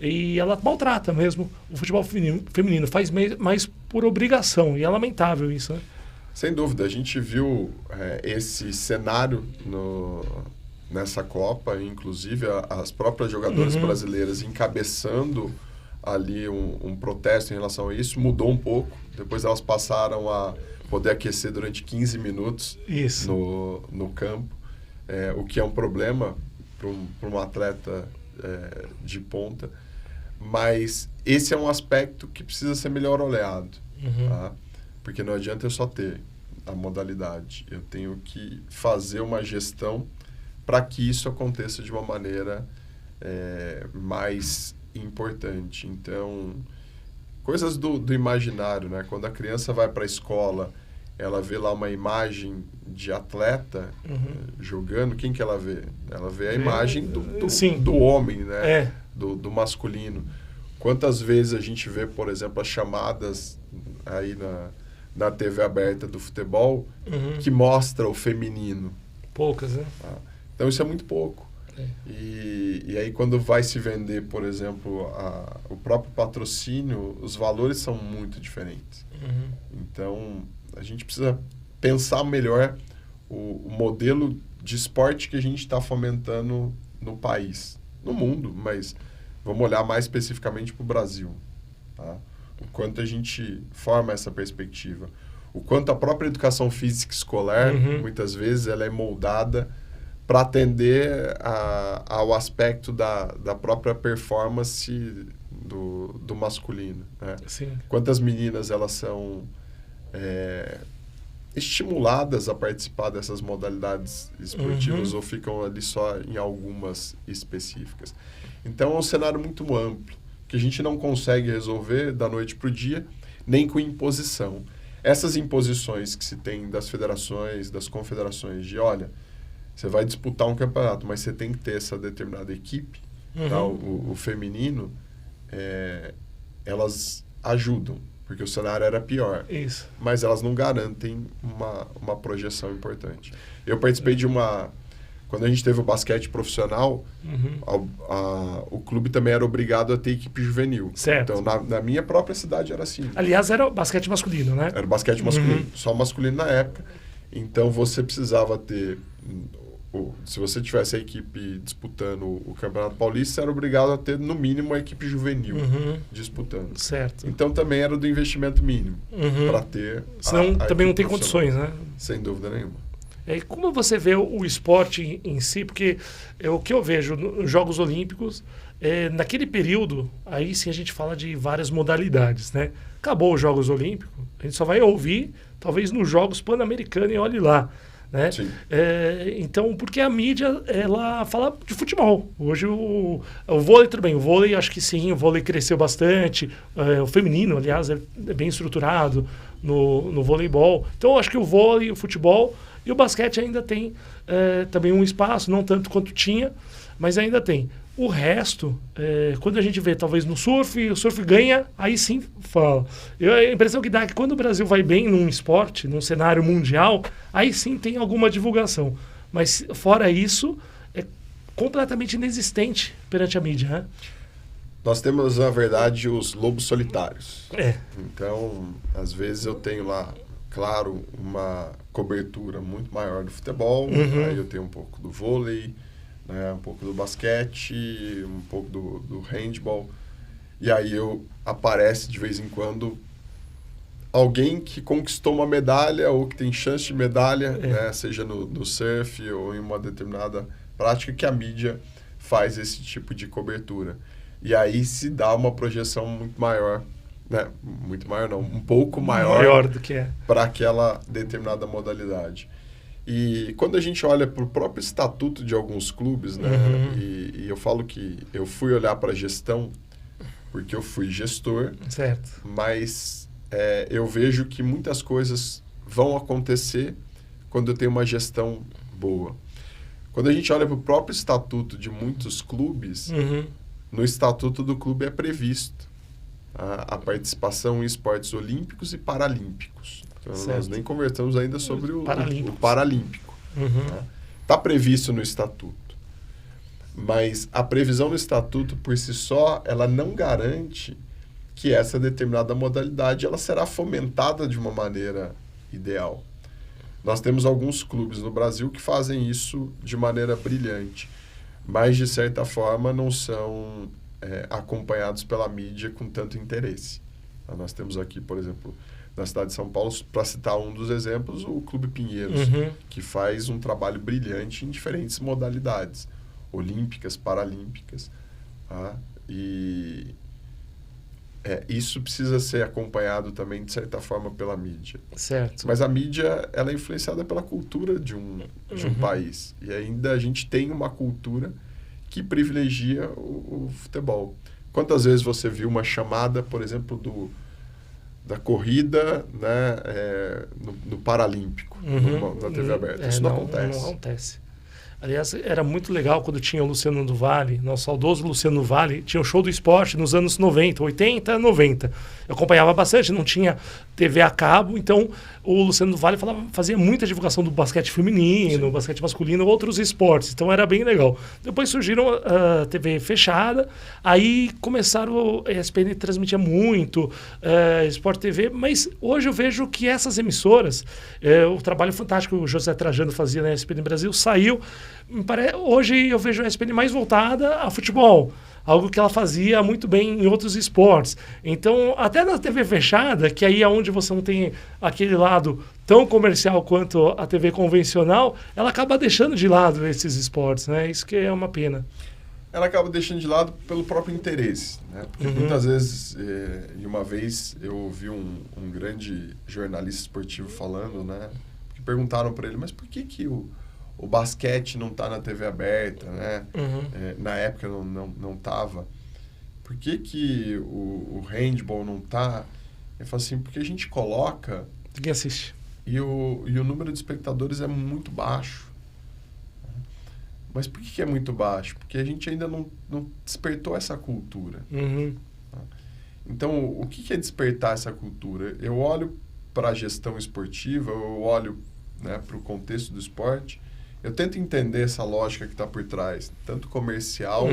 e ela maltrata mesmo o futebol feminino, faz mais por obrigação, e é lamentável isso, né? Sem dúvida, a gente viu esse cenário nessa Copa, inclusive as próprias jogadoras brasileiras encabeçando ali um protesto em relação a isso, mudou um pouco, depois elas passaram a poder aquecer durante 15 minutos no campo. O que é um problema para um atleta de ponta, mas esse é um aspecto que precisa ser melhor olhado, tá? Porque não adianta eu só ter a modalidade, eu tenho que fazer uma gestão para que isso aconteça de uma maneira mais importante. Então, coisas do imaginário, né? Quando a criança vai para a escola, ela vê lá uma imagem de atleta jogando, quem que ela vê? Ela vê a imagem do homem, né? Do masculino. Quantas vezes a gente vê, por exemplo, as chamadas aí na TV aberta do futebol que mostra o feminino? Poucas, né? Então isso é muito pouco. E aí quando vai se vender, por exemplo, o próprio patrocínio, os valores são muito diferentes. Então a gente precisa pensar melhor o modelo de esporte que a gente está fomentando no país, no mundo, mas vamos olhar mais especificamente para o Brasil. Tá? O quanto a gente forma essa perspectiva. O quanto a própria educação física escolar, muitas vezes, ela é moldada para atender ao aspecto da própria performance do masculino. Né? Quantas meninas elas são estimuladas a participar dessas modalidades esportivas ou ficam ali só em algumas específicas. Então é um cenário muito amplo, que a gente não consegue resolver da noite para o dia, nem com imposição. Essas imposições que se tem das federações, das confederações, de olha, você vai disputar um campeonato, mas você tem que ter essa determinada equipe, tá? O feminino, elas ajudam, porque o cenário era pior. Isso. Mas elas não garantem uma projeção importante. Eu participei de uma Quando a gente teve o basquete profissional, o clube também era obrigado a ter equipe juvenil. Certo. Então, na minha própria cidade era assim. Aliás, era o basquete masculino, né? Era basquete masculino, só masculino na época. Então, você precisava ter... Se você tivesse a equipe disputando o Campeonato Paulista, você era obrigado a ter, no mínimo, a equipe juvenil disputando. Certo. Então, também era do investimento mínimo para ter senão também não tem profissional. condições, né? Sem dúvida nenhuma. E como você vê o esporte em si? Porque o que eu vejo nos Jogos Olímpicos, naquele período, aí sim a gente fala de várias modalidades, né? Acabou os Jogos Olímpicos, a gente só vai ouvir, talvez, nos Jogos Pan-Americanos e olhe lá. Né? Então, porque a mídia, ela fala de futebol. Hoje o vôlei, tudo bem, o vôlei, acho que sim, o vôlei cresceu bastante. O feminino, aliás, é bem estruturado no voleibol. Então, acho que o vôlei, o futebol e o basquete ainda tem também um espaço, não tanto quanto tinha, mas ainda tem. O resto, quando a gente vê, talvez no surf, o surf ganha, aí sim fala. A impressão que dá é que quando o Brasil vai bem num esporte, num cenário mundial, aí sim tem alguma divulgação. Mas fora isso, é completamente inexistente perante a mídia, né? Nós temos, na verdade, os lobos solitários. Então, às vezes eu tenho lá, claro, uma cobertura muito maior do futebol, aí eu tenho um pouco do vôlei, né, um pouco do basquete, um pouco do handball. E aí aparece de vez em quando alguém que conquistou uma medalha ou que tem chance de medalha, né, seja no surf ou em uma determinada prática que a mídia faz esse tipo de cobertura. E aí se dá uma projeção muito maior, né, muito maior não, um pouco maior do que é para aquela determinada modalidade. E quando a gente olha para o próprio estatuto de alguns clubes, né, e eu falo que eu fui olhar para a gestão, porque eu fui gestor, certo. Mas eu vejo que muitas coisas vão acontecer quando eu tenho uma gestão boa. Quando a gente olha para o próprio estatuto de muitos clubes, no estatuto do clube é previsto a participação em esportes olímpicos e paralímpicos. Então, nós nem conversamos ainda sobre o Paralímpico. Está previsto no Estatuto. Mas a previsão no Estatuto, por si só, ela não garante que essa determinada modalidade ela será fomentada de uma maneira ideal. Nós temos alguns clubes no Brasil que fazem isso de maneira brilhante, mas, de certa forma, não são acompanhados pela mídia com tanto interesse. Nós temos aqui, por exemplo, na cidade de São Paulo, para citar um dos exemplos, o Clube Pinheiros, que faz um trabalho brilhante em diferentes modalidades, olímpicas, paralímpicas. Tá? E isso precisa ser acompanhado também, de certa forma, pela mídia. Certo. Mas a mídia ela é influenciada pela cultura de um país. E ainda a gente tem uma cultura que privilegia o futebol. Quantas vezes você viu uma chamada, por exemplo, da corrida, né, no Paralímpico, na TV aberta? Isso não acontece. Não acontece. Aliás, era muito legal quando tinha o Luciano do Vale, nosso saudoso Luciano do Vale, tinha o Show do Esporte nos anos 90, 80, 90. Eu acompanhava bastante, não tinha TV a cabo, então o Luciano do Vale fazia muita divulgação do basquete feminino, basquete masculino, outros esportes, então era bem legal. Depois surgiram a TV fechada, aí começaram, a ESPN transmitia muito, Sport TV, mas hoje eu vejo que essas emissoras, o trabalho fantástico que o José Trajano fazia na ESPN Brasil, saiu. Hoje eu vejo a ESPN mais voltada a futebol, algo que ela fazia muito bem em outros esportes. Então, até na TV fechada, que aí é onde você não tem aquele lado tão comercial quanto a TV convencional, ela acaba deixando de lado esses esportes, né? Isso que é uma pena. Ela acaba deixando de lado pelo próprio interesse, né? Porque muitas vezes, e uma vez eu ouvi um grande jornalista esportivo falando, né? Que perguntaram para ele, mas por que o basquete não está na TV aberta, né? Na época não estava. Por que o handball não está? Eu falo assim, porque a gente coloca... Ninguém assiste. E o número de espectadores é muito baixo. Mas por que é muito baixo? Porque a gente ainda não despertou essa cultura. Então, o que é despertar essa cultura? Eu olho para a gestão esportiva, eu olho, né, para o contexto do esporte, Eu tento entender essa lógica que está por trás, tanto comercial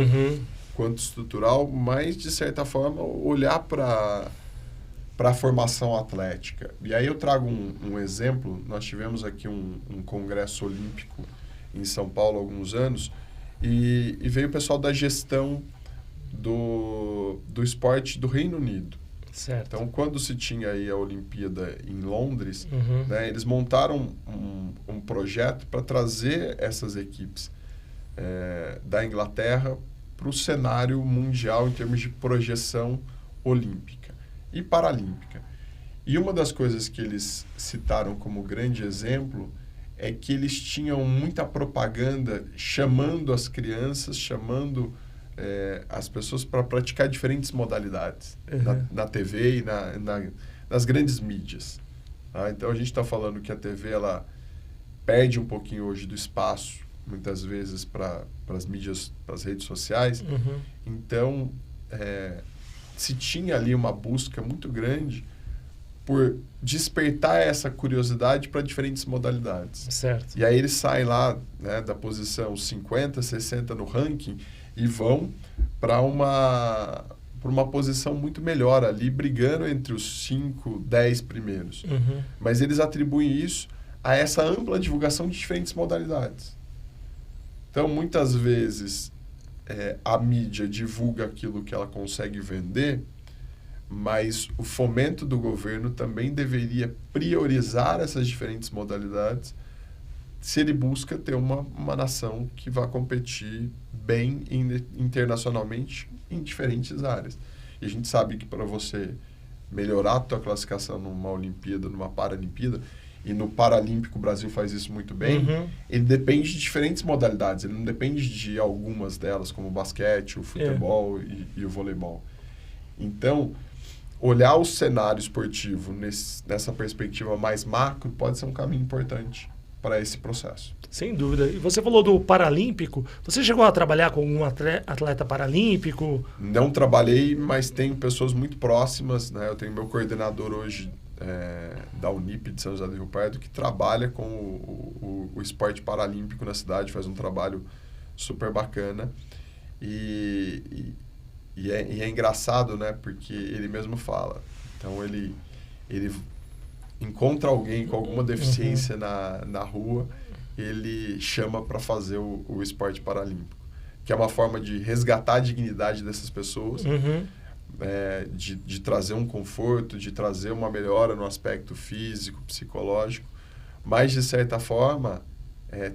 quanto estrutural, mas, de certa forma, olhar para a formação atlética. E aí eu trago um exemplo. Nós tivemos aqui um congresso olímpico em São Paulo há alguns anos, e veio o pessoal da gestão do esporte do Reino Unido. Certo. Então, quando se tinha aí a Olimpíada em Londres, né, eles montaram um projeto para trazer essas equipes da Inglaterra para o cenário mundial em termos de projeção olímpica e paralímpica. E uma das coisas que eles citaram como grande exemplo é que eles tinham muita propaganda chamando as crianças, chamando as pessoas para praticar diferentes modalidades na TV e nas grandes mídias. Tá? Então, a gente está falando que a TV ela perde um pouquinho hoje do espaço, muitas vezes, para as mídias, para as redes sociais. Então, se tinha ali uma busca muito grande por despertar essa curiosidade para diferentes modalidades. Certo. E aí eles saem lá, né, da posição 50, 60 no ranking e vão para uma posição muito melhor ali, brigando entre os 5, 10 primeiros. Mas eles atribuem isso a essa ampla divulgação de diferentes modalidades. Então, muitas vezes, a mídia divulga aquilo que ela consegue vender, mas o fomento do governo também deveria priorizar essas diferentes modalidades se ele busca ter uma nação que vá competir bem internacionalmente em diferentes áreas. E a gente sabe que para você melhorar a tua classificação numa Olimpíada, numa Paralimpíada, e no Paralímpico o Brasil faz isso muito bem, ele depende de diferentes modalidades, ele não depende de algumas delas, como o basquete, o futebol e o voleibol. Então, olhar o cenário esportivo nessa perspectiva mais macro pode ser um caminho importante para esse processo. Sem dúvida. E você falou do Paralímpico. Você chegou a trabalhar com algum atleta paralímpico? Não trabalhei, mas tenho pessoas muito próximas, né? Eu tenho meu coordenador hoje da Unip de São José do Rio Pardo, que trabalha com o esporte paralímpico na cidade, faz um trabalho super bacana. E é engraçado, né? Porque ele mesmo fala. Então, ele encontra alguém com alguma deficiência na rua, ele chama para fazer o esporte paralímpico, que é uma forma de resgatar a dignidade dessas pessoas, de trazer um conforto, de trazer uma melhora no aspecto físico, psicológico, mas, de certa forma,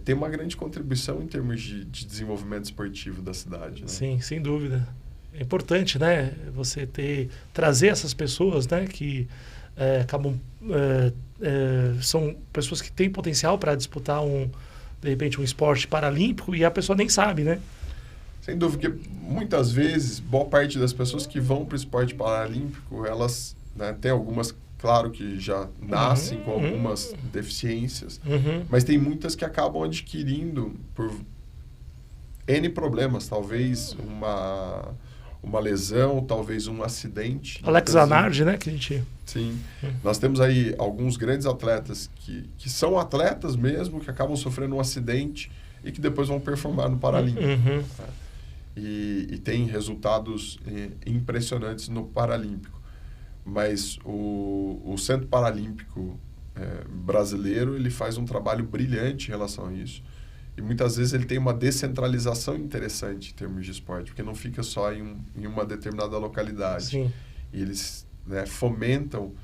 tem uma grande contribuição em termos de desenvolvimento esportivo da cidade. Né? Sim, sem dúvida. É importante, né, você trazer essas pessoas, né, que acabam são pessoas que têm potencial para disputar de repente um esporte paralímpico e a pessoa nem sabe, né? Sem dúvida, porque muitas vezes boa parte das pessoas que vão para o esporte paralímpico, elas, né, tem algumas, claro, que já nascem com algumas deficiências, mas tem muitas que acabam adquirindo por N problemas, talvez uma lesão, talvez um acidente. Alex Zanardi, né? Que a gente... Sim. Nós temos aí alguns grandes atletas que são atletas mesmo, que acabam sofrendo um acidente e que depois vão performar no Paralímpico. Tá? E tem resultados impressionantes no Paralímpico. Mas o Centro Paralímpico brasileiro, ele faz um trabalho brilhante em relação a isso. E muitas vezes ele tem uma descentralização interessante em termos de esporte, porque não fica só em uma determinada localidade. Sim. E eles, né, fomentam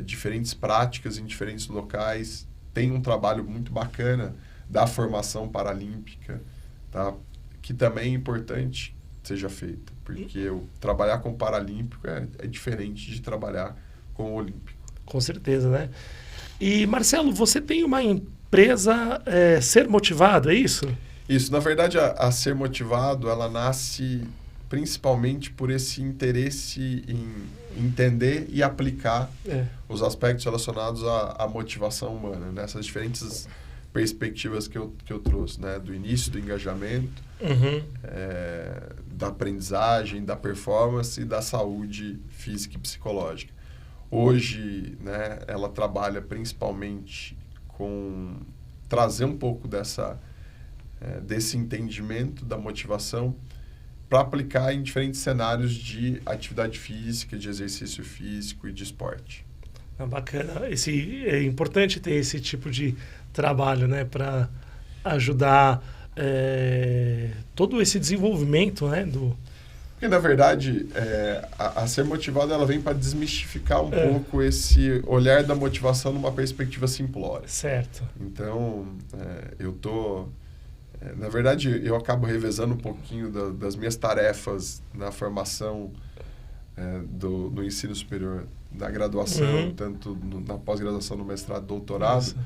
diferentes práticas em diferentes locais. Tem um trabalho muito bacana da formação paralímpica, tá? Que também é importante que seja feita, porque trabalhar com o paralímpico é diferente de trabalhar com o olímpico. Com certeza, né? E, Marcelo, você tem uma empresa Ser Motivado, é isso? Isso. Na verdade, a Ser Motivado, ela nasce principalmente por esse interesse em entender e aplicar os aspectos relacionados à motivação humana, nessas diferentes perspectivas que eu trouxe, né? Do início do engajamento, da aprendizagem, da performance e da saúde física e psicológica. Hoje, né, ela trabalha principalmente com trazer um pouco dessa desse entendimento da motivação para aplicar em diferentes cenários de atividade física, de exercício físico e de esporte. Bacana. É importante ter esse tipo de trabalho, né, para ajudar todo esse desenvolvimento, né, Porque, na verdade, a Ser Motivado ela vem para desmistificar um pouco esse olhar da motivação numa perspectiva simplória. Certo. Então, na verdade, eu acabo revezando um pouquinho das minhas tarefas na formação do ensino superior, na graduação, tanto na pós-graduação, no mestrado, doutorado,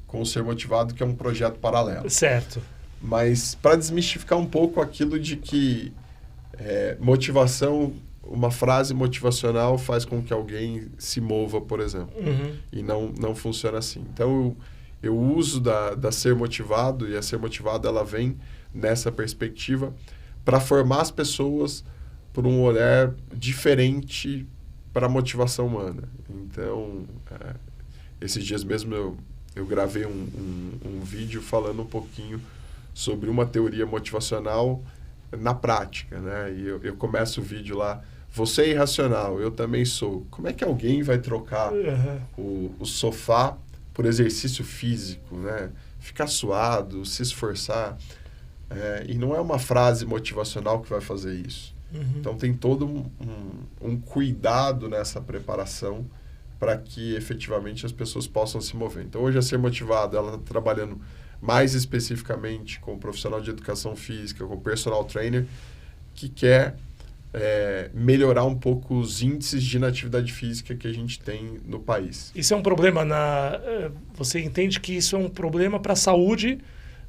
com o Ser Motivado, que é um projeto paralelo. Certo. Mas para desmistificar um pouco aquilo de que motivação, uma frase motivacional faz com que alguém se mova, por exemplo. E não funciona assim. Então, eu uso da Ser Motivado, e a Ser Motivado ela vem nessa perspectiva para formar as pessoas por um olhar diferente para a motivação humana. Então, esses dias mesmo eu gravei um vídeo falando um pouquinho sobre uma teoria motivacional na prática, né? E eu começo o vídeo lá, você é irracional, eu também sou. Como é que alguém vai trocar o sofá por exercício físico, né? Ficar suado, se esforçar. E não é uma frase motivacional que vai fazer isso. Então, tem todo um cuidado nessa preparação para que, efetivamente, as pessoas possam se mover. Então, hoje, a Ser Motivado, ela está trabalhando mais especificamente com o profissional de educação física, com o personal trainer, que quer melhorar um pouco os índices de inatividade física que a gente tem no país. Isso é um problema você entende que isso é um problema para a saúde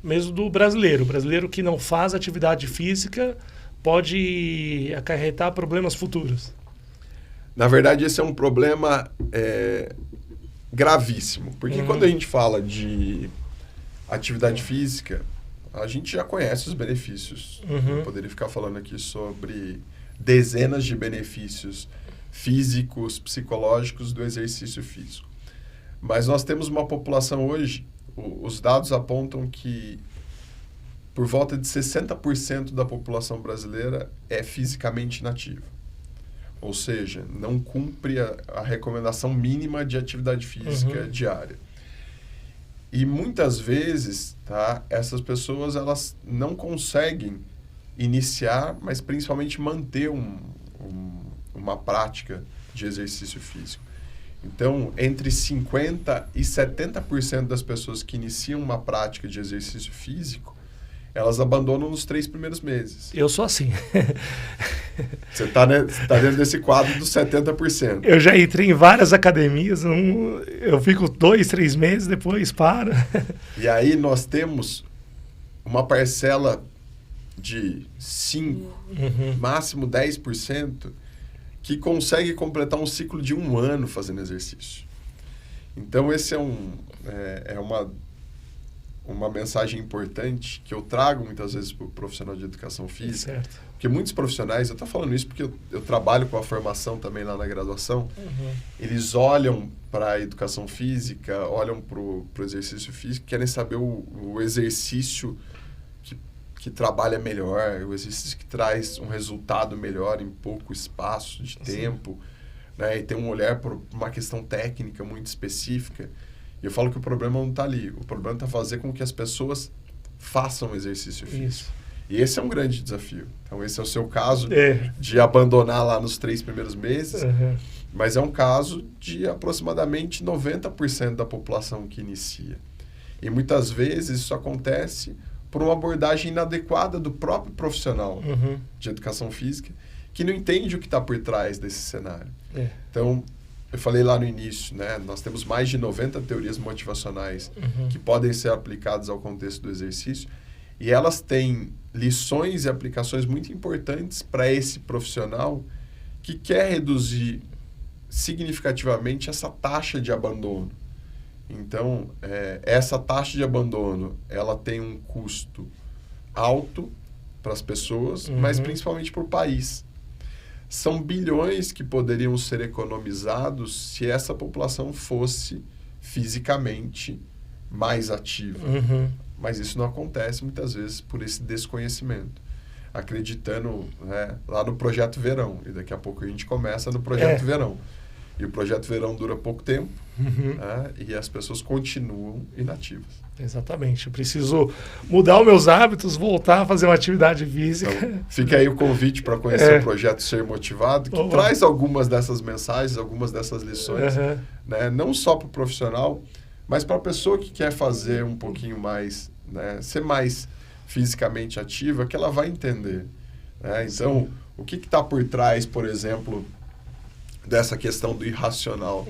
mesmo do brasileiro. O brasileiro que não faz atividade física pode acarretar problemas futuros. Na verdade, esse é um problema gravíssimo. Porque quando a gente fala de atividade física, a gente já conhece os benefícios. Eu poderia ficar falando aqui sobre dezenas de benefícios físicos, psicológicos do exercício físico. Mas nós temos uma população hoje, os dados apontam que por volta de 60% da população brasileira é fisicamente inativa. Ou seja, não cumpre a recomendação mínima de atividade física diária. E muitas vezes, essas pessoas elas não conseguem iniciar, mas principalmente manter uma prática de exercício físico. Então, entre 50% e 70% das pessoas que iniciam uma prática de exercício físico, elas abandonam nos 3 primeiros meses. Eu sou assim. Você está dentro desse quadro dos 70%. Eu já entrei em várias academias, eu fico 2, 3 meses, depois paro. E aí nós temos uma parcela de 5%, máximo 10%, que consegue completar um ciclo de 1 ano fazendo exercício. Então, esse é uma mensagem importante que eu trago muitas vezes para o profissional de educação física. Certo. Porque muitos profissionais, eu estou falando isso porque eu trabalho com a formação também lá na graduação, eles olham para a educação física, olham para o exercício físico, querem saber o exercício que trabalha melhor, o exercício que traz um resultado melhor em pouco espaço de tempo, né? E tem um olhar para uma questão técnica muito específica. E eu falo que o problema não está ali. O problema está fazer com que as pessoas façam exercício físico. Isso. E esse é um grande desafio. Então, esse é o seu caso de abandonar lá nos 3 primeiros meses, mas é um caso de aproximadamente 90% da população que inicia. E muitas vezes isso acontece por uma abordagem inadequada do próprio profissional de educação física, que não entende o que está por trás desse cenário. Então, eu falei lá no início, né? Nós temos mais de 90 teorias motivacionais que podem ser aplicadas ao contexto do exercício, e elas têm lições e aplicações muito importantes para esse profissional que quer reduzir significativamente essa taxa de abandono. Então, essa taxa de abandono, ela tem um custo alto para as pessoas, mas principalmente para o país. São bilhões que poderiam ser economizados se essa população fosse fisicamente mais ativa, Mas isso não acontece muitas vezes por esse desconhecimento. Acreditando, né, lá no Projeto Verão. E daqui a pouco a gente começa no Projeto Verão. E o Projeto Verão dura pouco tempo, né, e as pessoas continuam inativas. Exatamente. Eu preciso mudar os meus hábitos, voltar a fazer uma atividade física. Então, fica aí o convite para conhecer o Projeto Ser Motivado, que traz algumas dessas mensagens, algumas dessas lições, né, não só para o profissional, mas para a pessoa que quer fazer um pouquinho mais, né, ser mais fisicamente ativa, que ela vai entender. Né? Então, o que está por trás, por exemplo, dessa questão do irracional?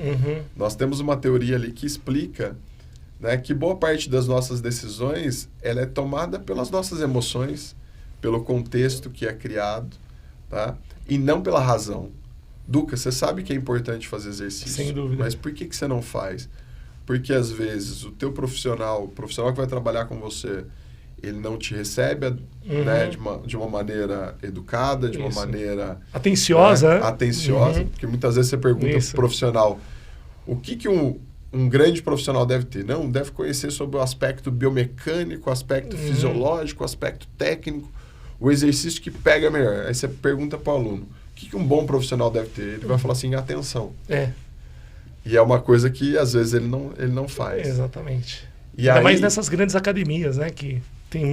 Nós temos uma teoria ali que explica, né, que boa parte das nossas decisões ela é tomada pelas nossas emoções, pelo contexto que é criado, tá? E não pela razão. Duca, você sabe que é importante fazer exercício. Sem dúvida. Mas por que você não faz? Porque, às vezes, o teu profissional, o profissional que vai trabalhar com você, ele não te recebe, né, de uma maneira educada, de uma maneira... Atenciosa. Né, atenciosa. Porque muitas vezes você pergunta para o profissional, o que um grande profissional deve ter? Não, deve conhecer sobre o aspecto biomecânico, o aspecto fisiológico, o aspecto técnico, o exercício que pega melhor. Aí você pergunta para o aluno, o que um bom profissional deve ter? Ele vai falar assim, atenção. E é uma coisa que, às vezes, ele não faz. Exatamente. E ainda aí, mais nessas grandes academias, né? Que tem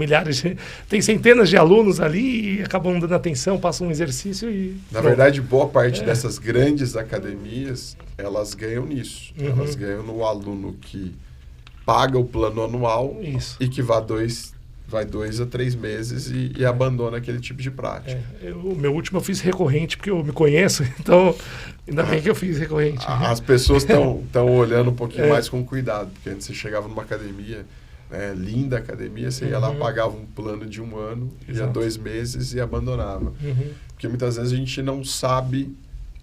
tem centenas de alunos ali e acabam dando atenção, passam um exercício e... Na verdade, boa parte dessas grandes academias, elas ganham nisso. Elas ganham no aluno que paga o plano anual e que vai 2 a 3 meses e abandona aquele tipo de prática. O meu último eu fiz recorrente, porque eu me conheço, então ainda bem que eu fiz recorrente. As pessoas estão olhando um pouquinho mais com cuidado, porque antes você chegava numa academia, né, linda academia, você ia lá, pagava um plano de 1 ano, ia 2 meses e abandonava. Porque muitas vezes a gente não sabe,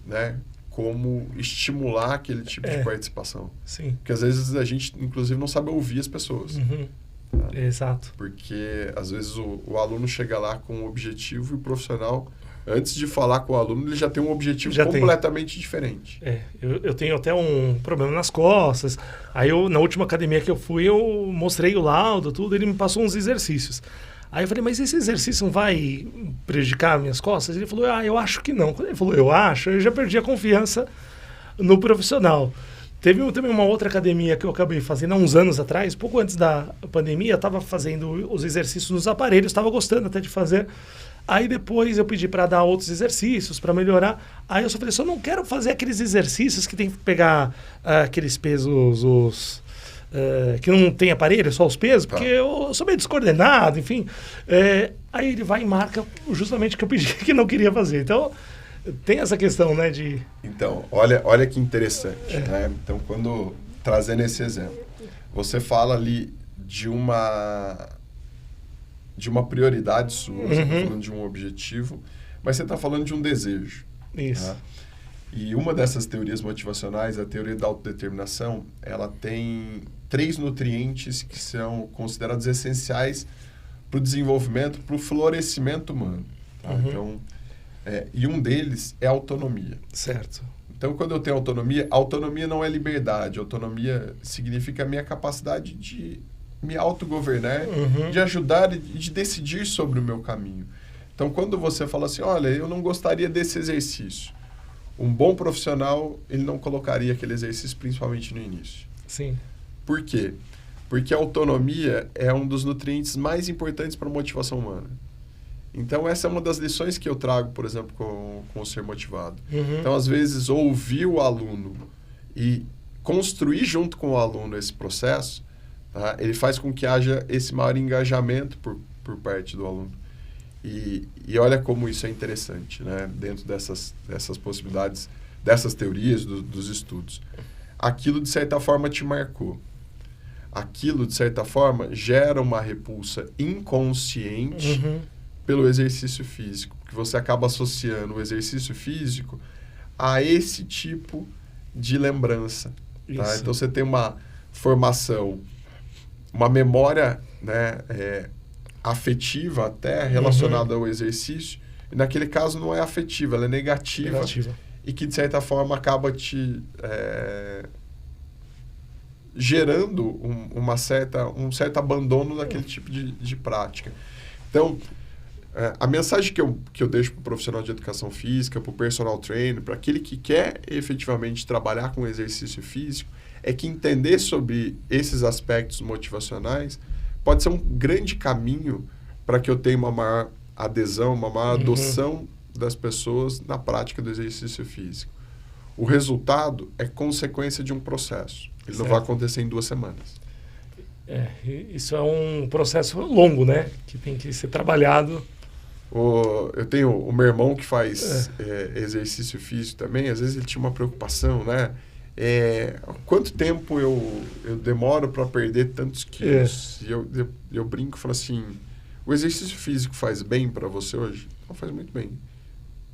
né, como estimular aquele tipo de participação. Sim. Porque às vezes a gente, inclusive, não sabe ouvir as pessoas. Exato. Porque, às vezes, o aluno chega lá com um objetivo e o profissional, antes de falar com o aluno, ele já tem um objetivo completamente diferente. Eu tenho até um problema nas costas. Aí, na última academia que eu fui, eu mostrei o laudo, tudo, ele me passou uns exercícios. Aí eu falei, mas esse exercício não vai prejudicar minhas costas? Ele falou, eu acho que não. Quando ele falou, eu acho, eu já perdi a confiança no profissional. Teve também uma outra academia que eu acabei fazendo há uns anos atrás, pouco antes da pandemia, eu estava fazendo os exercícios nos aparelhos, estava gostando até de fazer. Aí depois eu pedi para dar outros exercícios, para melhorar. Aí eu só falei, não quero fazer aqueles exercícios que tem que pegar aqueles pesos, que não tem aparelho, só os pesos, porque eu sou meio descoordenado, enfim. Aí ele vai e marca justamente o que eu pedi que não queria fazer. Então... tem essa questão, né, de... Então, olha que interessante, né? Então, trazendo esse exemplo, você fala ali de uma prioridade sua, você está falando de um objetivo, mas você está falando de um desejo. Isso. Tá? E uma dessas teorias motivacionais, a teoria da autodeterminação, ela tem 3 nutrientes que são considerados essenciais para o desenvolvimento, para o florescimento humano. Tá? Então... e um deles é a autonomia. Certo. Então, quando eu tenho autonomia não é liberdade. Autonomia significa a minha capacidade de me autogovernar, de ajudar e de decidir sobre o meu caminho. Então, quando você fala assim, olha, eu não gostaria desse exercício. Um bom profissional, ele não colocaria aquele exercício, principalmente no início. Sim. Por quê? Porque a autonomia é um dos nutrientes mais importantes para a motivação humana. Então, essa é uma das lições que eu trago, por exemplo, com o Ser Motivado. Então, às vezes, ouvir o aluno e construir junto com o aluno esse processo, tá? Ele faz com que haja esse maior engajamento por parte do aluno. E olha como isso é interessante, né? Dentro dessas possibilidades, dessas teorias, dos estudos. Aquilo, de certa forma, te marcou. Aquilo, de certa forma, gera uma repulsa inconsciente pelo exercício físico, porque você acaba associando o exercício físico a esse tipo de lembrança. Tá? Então, você tem uma formação, uma memória, né, afetiva até relacionada ao exercício, e naquele caso não é afetiva, ela é negativa. E que, de certa forma, acaba te gerando um certo abandono daquele tipo de prática. Então, a mensagem que eu deixo para o profissional de educação física, para o personal trainer, para aquele que quer efetivamente trabalhar com exercício físico, é que entender sobre esses aspectos motivacionais pode ser um grande caminho para que eu tenha uma maior adesão, uma maior adoção das pessoas na prática do exercício físico. O resultado é consequência de um processo. Ele não vai acontecer em 2 semanas. Isso é um processo longo, né? Que tem que ser trabalhado. Eu tenho o meu irmão que faz exercício físico também. Às vezes ele tinha uma preocupação, né? Quanto tempo eu demoro para perder tantos quilos? E eu brinco e falo assim, o exercício físico faz bem para você hoje? Não, faz muito bem.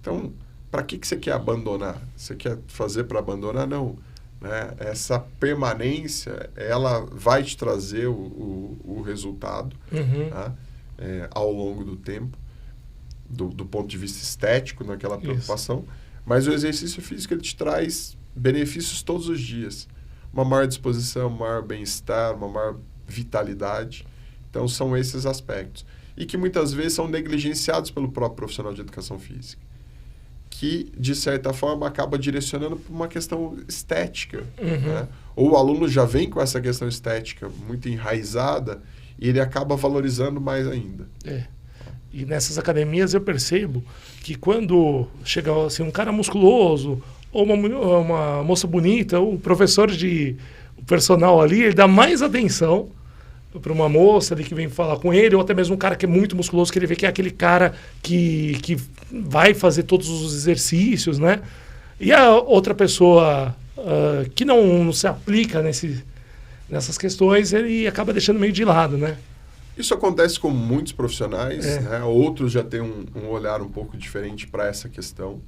Então, para que você quer abandonar? Você quer fazer para abandonar? Não. Né? Essa permanência, ela vai te trazer o resultado tá? Ao longo do tempo, do ponto de vista estético, naquela preocupação. Isso. Mas o exercício físico, ele te traz benefícios todos os dias. Uma maior disposição, um maior bem-estar, uma maior vitalidade. Então, são esses aspectos. E que muitas vezes são negligenciados pelo próprio profissional de educação física, que, de certa forma, acaba direcionando para uma questão estética. Né? Ou o aluno já vem com essa questão estética muito enraizada e ele acaba valorizando mais ainda. E nessas academias eu percebo que quando chega assim, um cara musculoso ou uma moça bonita, o personal ali, ele dá mais atenção para uma moça ali que vem falar com ele, ou até mesmo um cara que é muito musculoso, que ele vê que é aquele cara que vai fazer todos os exercícios, né? E a outra pessoa que não se aplica nessas questões, ele acaba deixando meio de lado, né? Isso acontece com muitos profissionais, né? Outros já têm um olhar um pouco diferente para essa questão,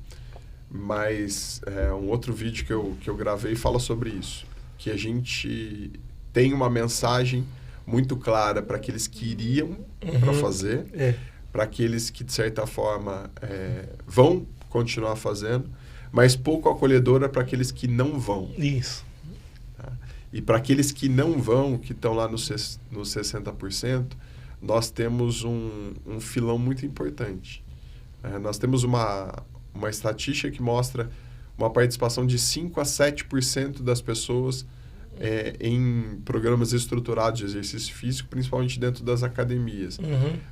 mas um outro vídeo que eu gravei fala sobre isso, que a gente tem uma mensagem muito clara para aqueles que iriam para fazer, para aqueles que, de certa forma, vão continuar fazendo, mas pouco acolhedora para aqueles que não vão. Isso. Tá? E para aqueles que não vão, que estão lá nos 60%, nós temos um filão muito importante. Nós temos uma estatística que mostra uma participação de 5 a 7% das pessoas em programas estruturados de exercício físico, principalmente dentro das academias.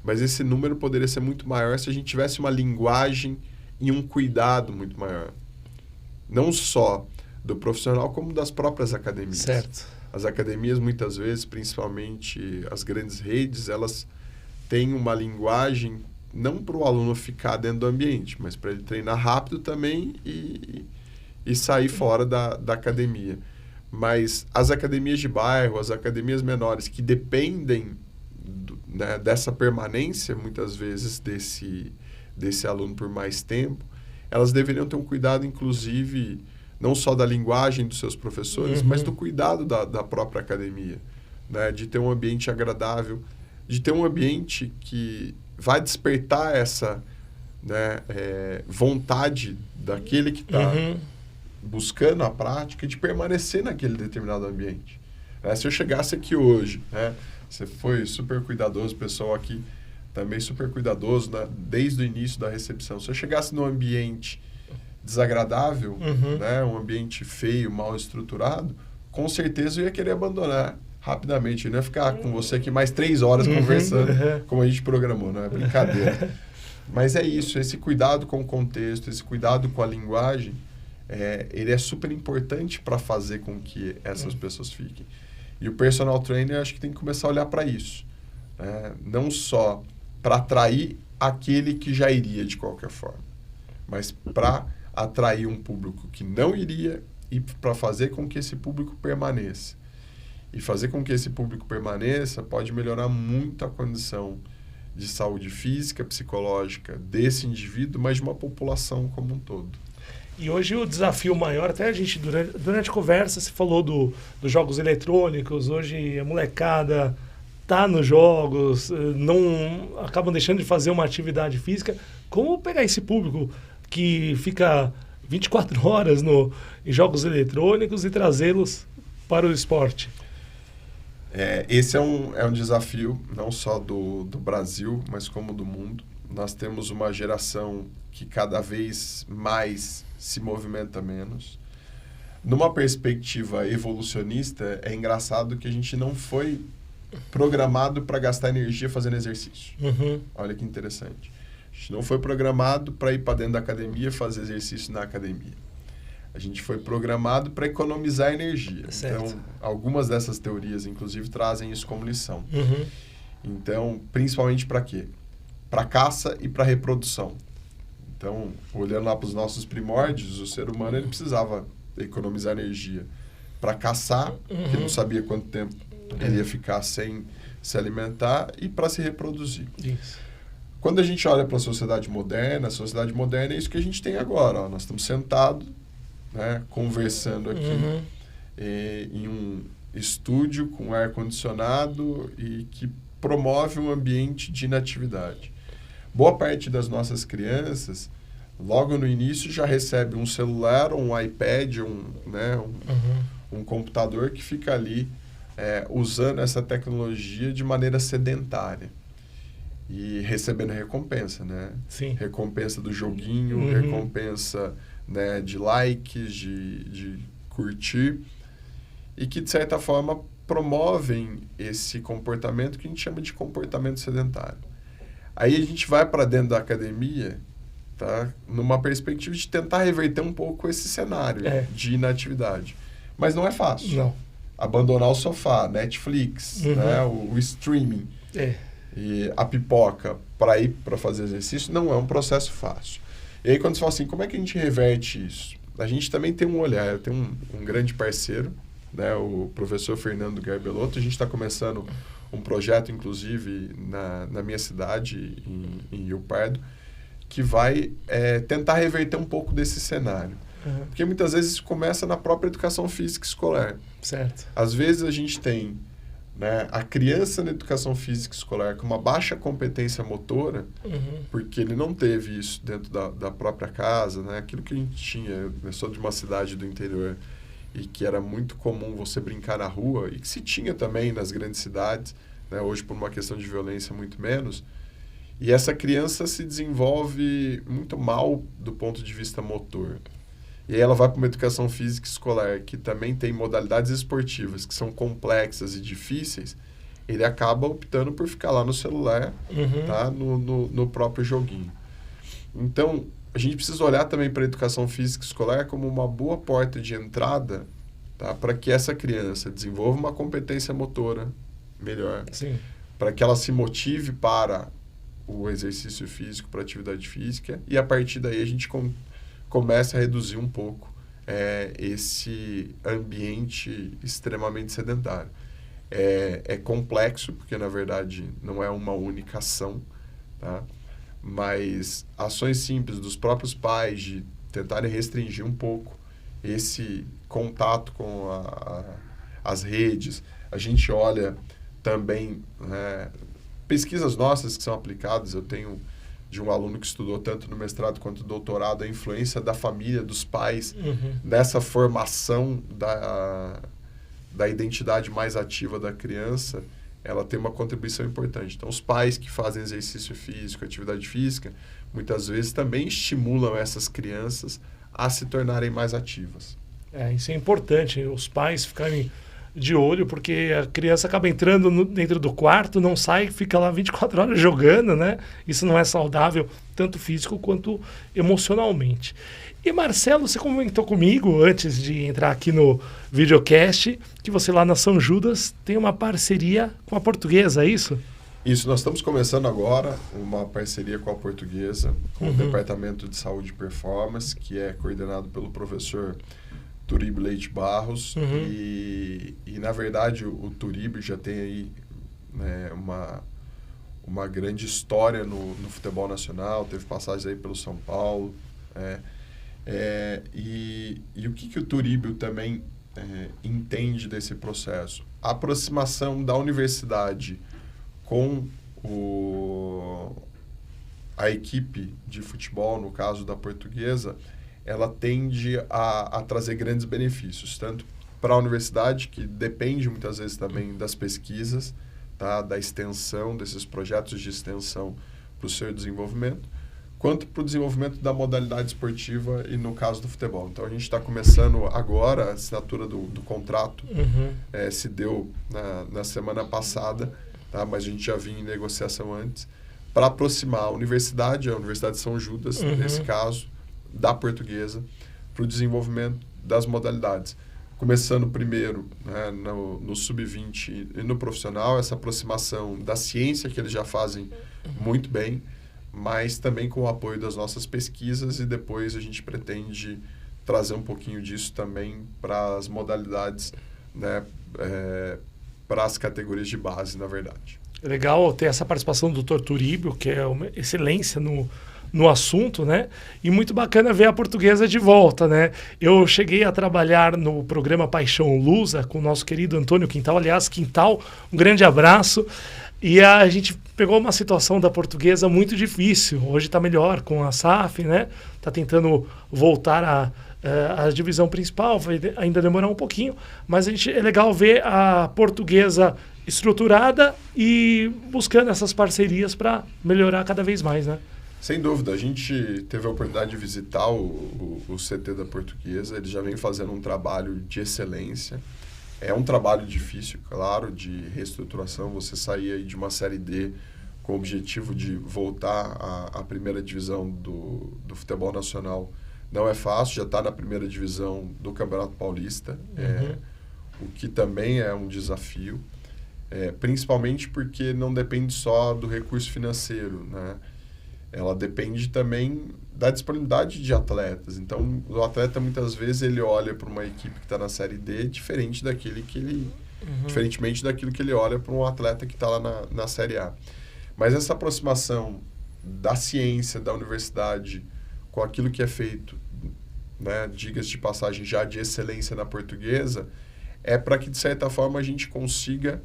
Mas esse número poderia ser muito maior se a gente tivesse uma linguagem e um cuidado muito maior. Não só do profissional, como das próprias academias. Certo. As academias, muitas vezes, principalmente as grandes redes, elas têm uma linguagem não para o aluno ficar dentro do ambiente, mas para ele treinar rápido também e sair fora da academia. Mas as academias de bairro, as academias menores que dependem né, dessa permanência, muitas vezes, desse aluno por mais tempo, elas deveriam ter um cuidado, inclusive, não só da linguagem dos seus professores, mas do cuidado da própria academia. Né, de ter um ambiente agradável, de ter um ambiente que vai despertar essa vontade daquele que está buscando a prática de permanecer naquele determinado ambiente. Se eu chegasse aqui hoje, você foi super cuidadoso, o pessoal aqui também super cuidadoso desde o início da recepção. Se eu chegasse num ambiente desagradável, um ambiente feio, mal estruturado, com certeza eu ia querer abandonar rapidamente. Eu não ia ficar com você aqui mais 3 horas conversando, como a gente programou, não é brincadeira. Mas é isso, esse cuidado com o contexto, esse cuidado com a linguagem, ele é super importante para fazer com que essas pessoas fiquem. E o personal trainer, acho que tem que começar a olhar para isso. Não só para atrair aquele que já iria de qualquer forma, mas para atrair um público que não iria e para fazer com que esse público permaneça. E fazer com que esse público permaneça pode melhorar muito a condição de saúde física, psicológica desse indivíduo, mas de uma população como um todo. E hoje o desafio maior, até a gente, durante a conversa, se falou dos jogos eletrônicos. Hoje a molecada está nos jogos, não acabam deixando de fazer uma atividade física. Como pegar esse público que fica 24 horas em jogos eletrônicos e trazê-los para o esporte? Esse é um desafio não só do Brasil, mas como do mundo. Nós temos uma geração que cada vez mais se movimenta menos. Numa perspectiva evolucionista, é engraçado que a gente não foi programado para gastar energia fazendo exercício. Olha que interessante. A gente não foi programado para ir para dentro da academia fazer exercício na academia. A gente foi programado para economizar energia. Certo. Então, algumas dessas teorias, inclusive, trazem isso como lição. Então, principalmente para quê? Para caça e para reprodução. Então, olhando lá para os nossos primórdios, o ser humano ele precisava economizar energia para caçar, porque não sabia quanto tempo ele ia ficar sem se alimentar, e para se reproduzir. Isso. Quando a gente olha para a sociedade moderna é isso que a gente tem agora. Ó. Nós estamos sentados, né, conversando aqui em um estúdio com ar-condicionado e que promove um ambiente de inatividade. Boa parte das nossas crianças, logo no início, já recebe um celular, um iPad, um computador que fica ali usando essa tecnologia de maneira sedentária e recebendo recompensa, né? Sim. Recompensa do joguinho, recompensa, né, de likes, de curtir, e que, de certa forma, promovem esse comportamento que a gente chama de comportamento sedentário. Aí a gente vai para dentro da academia, tá, numa perspectiva de tentar reverter um pouco esse cenário de inatividade. Mas não é fácil. Não. Abandonar o sofá, Netflix, né, o streaming e a pipoca para ir para fazer exercício não é um processo fácil. E aí quando você fala assim, como é que a gente reverte isso? A gente também tem um olhar. Eu tenho um grande parceiro, né, o professor Fernando Garbelotto. A gente está começando um projeto, inclusive, na minha cidade, em Rio Pardo, que vai tentar reverter um pouco desse cenário. Porque muitas vezes isso começa na própria educação física escolar. Certo. Às vezes a gente tem, né, a criança na educação física escolar com uma baixa competência motora, porque ele não teve isso dentro da própria casa, né? Aquilo que a gente tinha. Eu sou de uma cidade do interior e que era muito comum você brincar na rua, e que se tinha também nas grandes cidades, né? Hoje por uma questão de violência muito menos. E essa criança se desenvolve muito mal do ponto de vista motor. E aí ela vai para uma educação física escolar que também tem modalidades esportivas que são complexas e difíceis, ele acaba optando por ficar lá no celular, tá? no próprio joguinho. Então, a gente precisa olhar também para a educação física escolar como uma boa porta de entrada, tá? Para que essa criança desenvolva uma competência motora melhor, para que ela se motive para o exercício físico, para a atividade física, e a partir daí a gente começa a reduzir um pouco esse ambiente extremamente sedentário. É complexo, porque na verdade não é uma única ação, tá? Mas ações simples dos próprios pais de tentarem restringir um pouco esse contato com as redes. A gente olha também pesquisas nossas que são aplicadas. Eu tenho de um aluno que estudou tanto no mestrado quanto no doutorado a influência da família, dos pais, nessa formação da identidade mais ativa da criança. Ela tem uma contribuição importante. Então, os pais que fazem exercício físico, atividade física, muitas vezes também estimulam essas crianças a se tornarem mais ativas. Isso é importante, os pais ficarem de olho, porque a criança acaba entrando dentro do quarto, não sai, fica lá 24 horas jogando, né? Isso não é saudável, tanto físico quanto emocionalmente. E Marcelo, você comentou comigo, antes de entrar aqui no videocast, que você lá na São Judas tem uma parceria com a Portuguesa, é isso? Isso, nós estamos começando agora uma parceria com a Portuguesa, com o Departamento de Saúde e Performance, que é coordenado pelo professor Turíbio Leite Barros. E na verdade, o Turíbio já tem aí, né, uma grande história no futebol nacional, teve passagens aí pelo São Paulo. E o que o Turíbio também entende desse processo? A aproximação da universidade com a equipe de futebol, no caso da Portuguesa, ela tende a trazer grandes benefícios, tanto para a universidade, que depende muitas vezes também das pesquisas, tá? Da extensão, desses projetos de extensão para o seu desenvolvimento, quanto para o desenvolvimento da modalidade esportiva e no caso do futebol. Então, a gente está começando agora, a assinatura do contrato se deu na semana passada, tá? Mas a gente já vinha em negociação antes, para aproximar a Universidade de São Judas, nesse caso, da Portuguesa, para o desenvolvimento das modalidades. Começando primeiro, né, no sub-20 e no profissional, essa aproximação da ciência que eles já fazem muito bem, mas também com o apoio das nossas pesquisas, e depois a gente pretende trazer um pouquinho disso também para as modalidades, né, para as categorias de base, na verdade. É legal ter essa participação do Dr. Turíbio, que é uma excelência no assunto, né? E muito bacana ver a Portuguesa de volta, né? Eu cheguei a trabalhar no programa Paixão Lusa com o nosso querido Antônio Quintal. Aliás, Quintal, um grande abraço. E a gente pegou uma situação da Portuguesa muito difícil. Hoje está melhor com a SAF, né? Está tentando voltar a divisão principal, vai ainda demorar um pouquinho, mas é legal ver a Portuguesa estruturada e buscando essas parcerias para melhorar cada vez mais, né? Sem dúvida, a gente teve a oportunidade de visitar o CT da Portuguesa, eles já vem fazendo um trabalho de excelência. É um trabalho difícil, claro, de reestruturação, você sair aí de uma Série D com o objetivo de voltar à primeira divisão do futebol nacional. Não é fácil, já está na primeira divisão do Campeonato Paulista, o que também é um desafio, principalmente porque não depende só do recurso financeiro, né? Ela depende também da disponibilidade de atletas. Então, o atleta, muitas vezes, ele olha para uma equipe que está na Série D diferentemente daquilo que ele olha para um atleta que está lá na Série A. Mas essa aproximação da ciência, da universidade, com aquilo que é feito, né, diga-se de passagem, já de excelência na Portuguesa, é para que, de certa forma, a gente consiga,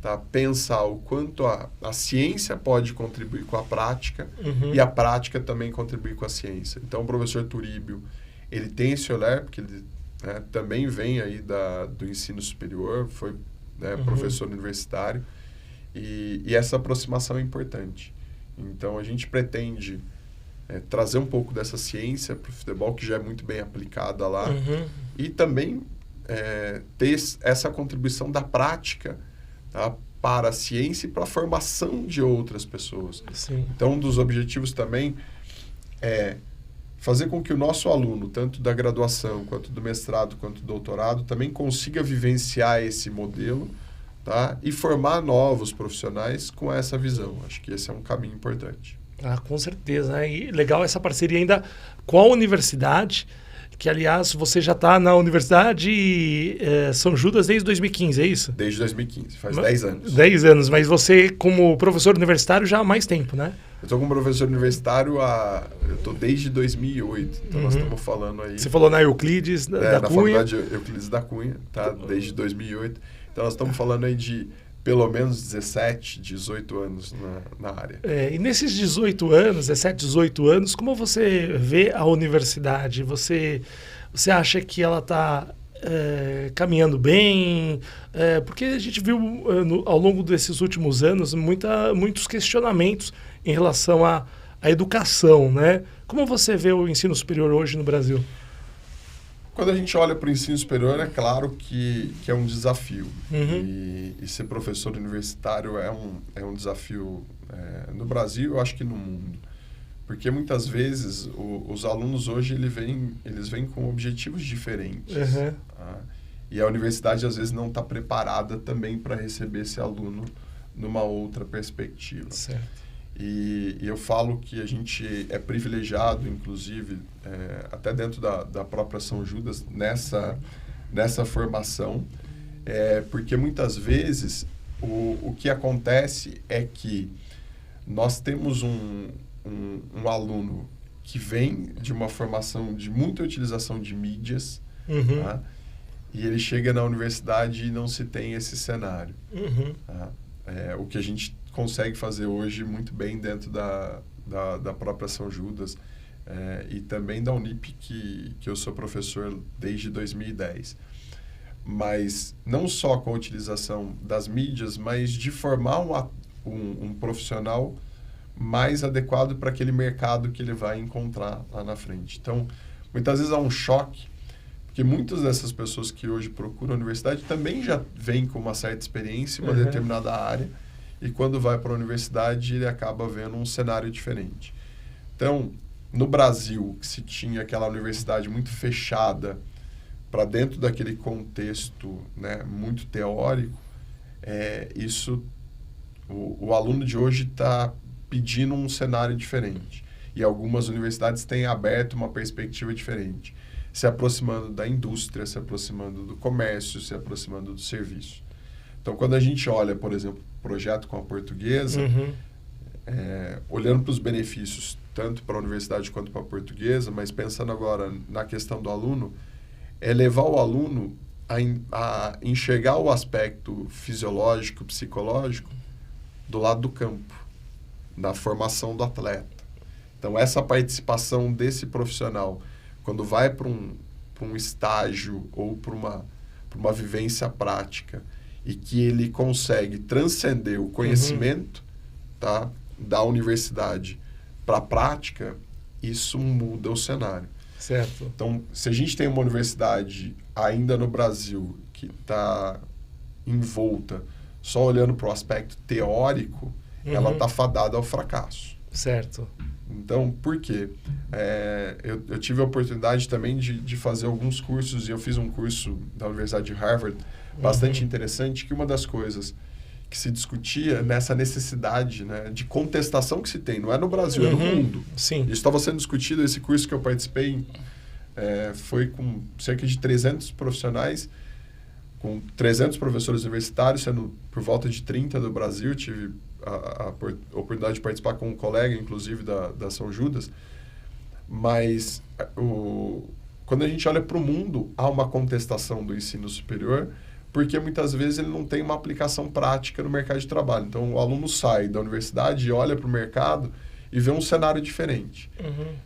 tá, pensar o quanto a ciência pode contribuir com a prática e a prática também contribuir com a ciência. Então, o professor Turíbio, ele tem esse olhar, porque ele, né, também vem aí do ensino superior, foi, né, professor universitário, e essa aproximação é importante. Então, a gente pretende trazer um pouco dessa ciência para o futebol, que já é muito bem aplicada lá, e também ter essa contribuição da prática, tá, para a ciência e para a formação de outras pessoas. Sim. Então, um dos objetivos também é fazer com que o nosso aluno, tanto da graduação, quanto do mestrado, quanto do doutorado, também consiga vivenciar esse modelo, tá, e formar novos profissionais com essa visão. Acho que esse é um caminho importante. Ah, com certeza, né? E legal essa parceria ainda com a universidade, que, aliás, você já está na Universidade São Judas desde 2015, é isso? Desde 2015, faz 10 anos. 10 anos, mas você, como professor universitário, já há mais tempo, né? Eu estou como professor universitário eu estou desde 2008, então nós estamos falando aí... Você falou na Euclides da na Cunha. Faculdade Euclides da Cunha, tá? Desde 2008. Então nós estamos falando aí de pelo menos 17, 18 anos na área. E nesses 18 anos, 17, 18 anos, como você vê a universidade? Você acha que ela está caminhando bem? Porque a gente viu ao longo desses últimos anos muitos questionamentos em relação à educação, né? Como você vê o ensino superior hoje no Brasil? Quando a gente olha para o ensino superior, é claro que é um desafio. E ser professor universitário é um desafio no Brasil, eu acho que no mundo. Porque muitas vezes os alunos hoje eles vêm com objetivos diferentes. Tá? E a universidade às vezes não está preparada também para receber esse aluno numa outra perspectiva. Certo. E eu falo que a gente é privilegiado, inclusive, até dentro da própria São Judas, nessa formação, porque muitas vezes o que acontece é que nós temos um aluno que vem de uma formação de muita utilização de mídias, tá? E ele chega na universidade e não se tem esse cenário. Tá? O que a gente consegue fazer hoje muito bem dentro da própria São Judas e também da Unip, que eu sou professor desde 2010. mas não só com a utilização das mídias, mas de formar um profissional mais adequado para aquele mercado que ele vai encontrar lá na frente. Então, muitas vezes há um choque, porque muitas dessas pessoas que hoje procuram a universidade também já vêm com uma certa experiência em uma determinada área, e quando vai para a universidade ele acaba vendo um cenário diferente. Então, no Brasil, que se tinha aquela universidade muito fechada para dentro daquele contexto, né, muito teórico, o aluno de hoje está pedindo um cenário diferente. E algumas universidades têm aberto uma perspectiva diferente, se aproximando da indústria, se aproximando do comércio, se aproximando do serviço. Então, quando a gente olha, por exemplo, o projeto com a Portuguesa, olhando para os benefícios, tanto para a universidade quanto para a Portuguesa, mas pensando agora na questão do aluno, é levar o aluno a enxergar o aspecto fisiológico, psicológico, do lado do campo, da formação do atleta. Então, essa participação desse profissional, quando vai para um estágio ou para uma vivência prática, e que ele consegue transcender o conhecimento da universidade para a prática, isso muda o cenário. Certo. Então, se a gente tem uma universidade ainda no Brasil que está envolta só olhando para o aspecto teórico, ela está fadada ao fracasso. Certo. Então, por quê? Eu tive a oportunidade também de fazer alguns cursos, e eu fiz um curso da Universidade de Harvard bastante interessante, que uma das coisas que se discutia nessa necessidade, né, de contestação que se tem, não é no Brasil, é no mundo. Sim. Isso estava sendo discutido, esse curso que eu participei foi com cerca de 300 profissionais, com 300 professores universitários, sendo por volta de 30 do Brasil. Tive a oportunidade de participar com um colega, inclusive, da São Judas. Mas quando a gente olha para o mundo, há uma contestação do ensino superior, porque muitas vezes ele não tem uma aplicação prática no mercado de trabalho. Então, o aluno sai da universidade e olha para o mercado e vê um cenário diferente.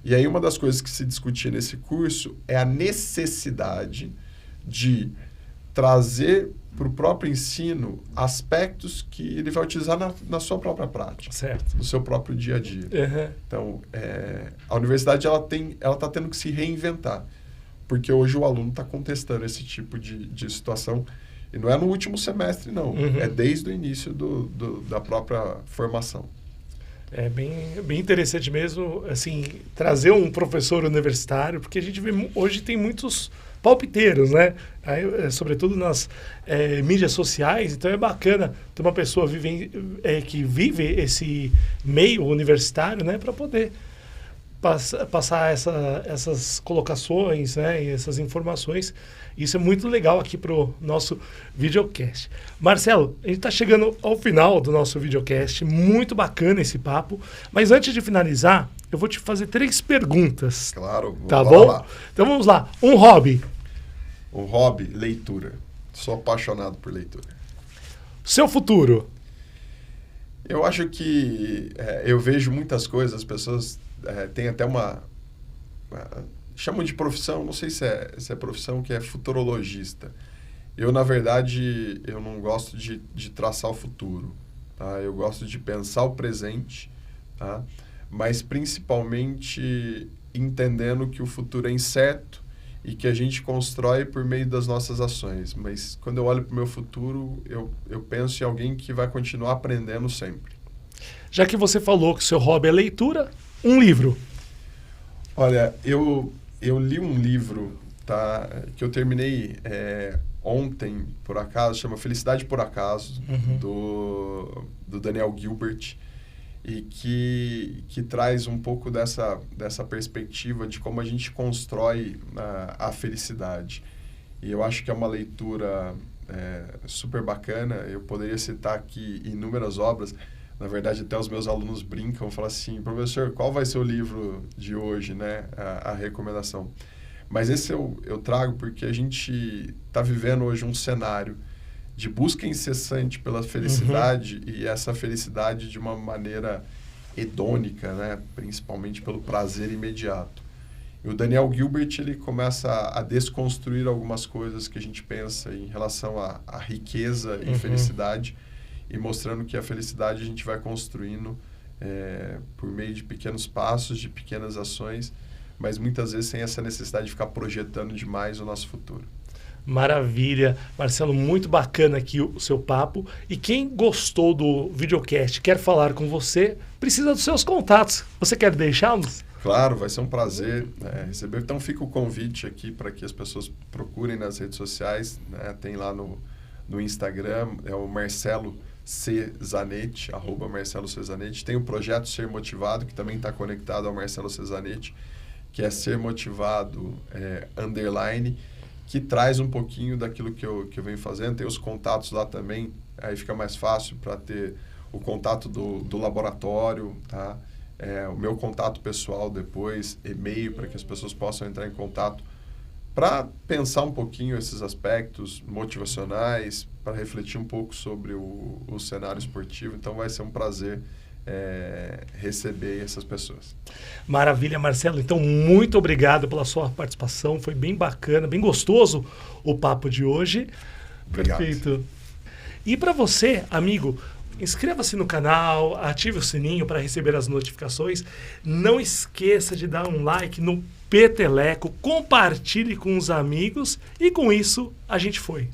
E aí, uma das coisas que se discutia nesse curso é a necessidade de trazer para o próprio ensino aspectos que ele vai utilizar na sua própria prática, certo, no seu próprio dia a dia. Então, a universidade ela está tendo que se reinventar, porque hoje o aluno está contestando esse tipo de situação, e não é no último semestre, não, é desde o início da própria formação. É bem interessante mesmo, assim, trazer um professor universitário, porque a gente vê, hoje tem muitos palpiteiros, né? Aí, sobretudo nas mídias sociais, então é bacana ter uma pessoa que vive esse meio universitário, né? Para poder passar essas colocações, né? E essas informações. Isso é muito legal aqui para o nosso videocast. Marcelo, a gente está chegando ao final do nosso videocast, muito bacana esse papo, mas antes de finalizar, eu vou te fazer 3 perguntas. Claro. Tá bom? Lá. Então vamos lá. Um hobby. Um hobby, leitura. Sou apaixonado por leitura. Seu futuro. Eu acho que eu vejo muitas coisas, as pessoas têm até chamam de profissão, não sei se é profissão, que é futurologista. Eu, na verdade, eu não gosto de traçar o futuro. Tá? Eu gosto de pensar o presente, tá? Mas principalmente entendendo que o futuro é incerto e que a gente constrói por meio das nossas ações. Mas quando eu olho para o meu futuro, eu penso em alguém que vai continuar aprendendo sempre. Já que você falou que o seu hobby é leitura, um livro. Olha, eu li um livro, tá, que eu terminei ontem, por acaso, chama Felicidade por Acaso, do Daniel Gilbert, e que traz um pouco dessa perspectiva de como a gente constrói a felicidade. E eu acho que é uma leitura super bacana. Eu poderia citar aqui inúmeras obras. Na verdade, até os meus alunos brincam, falam assim: professor, qual vai ser o livro de hoje, né? A recomendação. Mas esse eu trago porque a gente está vivendo hoje um cenário de busca incessante pela felicidade, e essa felicidade de uma maneira hedônica, né? Principalmente pelo prazer imediato. E o Daniel Gilbert, ele começa a desconstruir algumas coisas que a gente pensa em relação à riqueza e felicidade, e mostrando que a felicidade a gente vai construindo por meio de pequenos passos, de pequenas ações, mas muitas vezes sem essa necessidade de ficar projetando demais o nosso futuro. Maravilha. Marcelo, muito bacana aqui o seu papo. E quem gostou do videocast, quer falar com você, precisa dos seus contatos. Você quer deixá-los? Claro, vai ser um prazer receber. Então fica o convite aqui para que as pessoas procurem nas redes sociais, né? Tem lá no Instagram, é o Marcelo C. Zanetti, @MarceloCZanetti. Tem o projeto Ser Motivado, que também está conectado ao Marcelo C. Zanetti, que é Ser Motivado _, que traz um pouquinho daquilo que eu venho fazendo. Tem os contatos lá também, aí fica mais fácil para ter o contato do laboratório, tá? O meu contato pessoal depois, e-mail, para que as pessoas possam entrar em contato para pensar um pouquinho esses aspectos motivacionais, para refletir um pouco sobre o cenário esportivo. Então vai ser um prazer receber essas pessoas. Maravilha, Marcelo. Então, muito obrigado pela sua participação. Foi bem bacana, bem gostoso o papo de hoje. Obrigado. Perfeito. E para você, amigo, inscreva-se no canal, ative o sininho para receber as notificações. Não esqueça de dar um like no Peteleco, compartilhe com os amigos e com isso a gente foi.